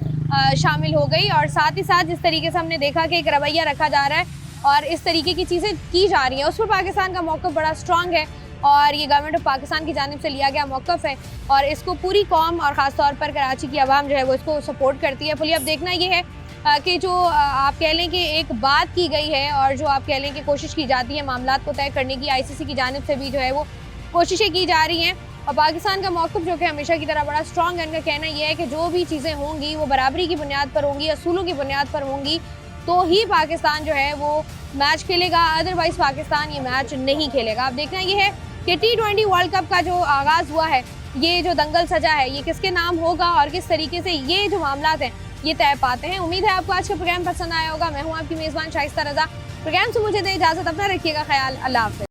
शामिल हो गई। और साथ ही साथ जिस तरीके से हमने देखा कि एक रवैया रखा जा रहा है और इस तरीके की चीज़ें की जा रही हैं, उस पर पाकिस्तान का मौक़िफ़ बड़ा स्ट्रॉन्ग है और ये गवर्नमेंट ऑफ पाकिस्तान की जानिब से लिया गया मौक़िफ़ है और इसको पूरी कौम और ख़ास तौर पर कराची की आवाम जो है वो इसको सपोर्ट करती है फुली। अब देखना ये है कि जो आप कह लें कि एक बात की गई है और जो आप कह लें कि कोशिश की जाती है मामलात को तय करने की, ICC की जानिब से भी जो है वो कोशिशें की जा रही हैं और पाकिस्तान का मौक़िफ़ जो कि हमेशा की तरह बड़ा स्ट्रॉन्ग है। इनका कहना यह है कि जो भी चीज़ें होंगी वो बराबरी की बुनियाद पर होंगी, असूलों की बुनियाद पर होंगी, तो ही पाकिस्तान जो है वो मैच खेलेगा, अदरवाइज़ पाकिस्तान ये मैच नहीं खेलेगा। अब देखना ये है कि T20 वर्ल्ड कप का जो आगाज़ हुआ है, ये जो दंगल सजा है, ये किसके नाम होगा और किस तरीके से ये जो मामलात हैं ये तय पाते हैं। उम्मीद है आपको आज का प्रोग्राम पसंद आया होगा। मैं हूँ आपकी मेज़बान शाइस्ता रज़ा। प्रोग्राम से मुझे दे इजाज़त, अपना रखिएगा ख्याल। अल्लाह हाफ़िज़।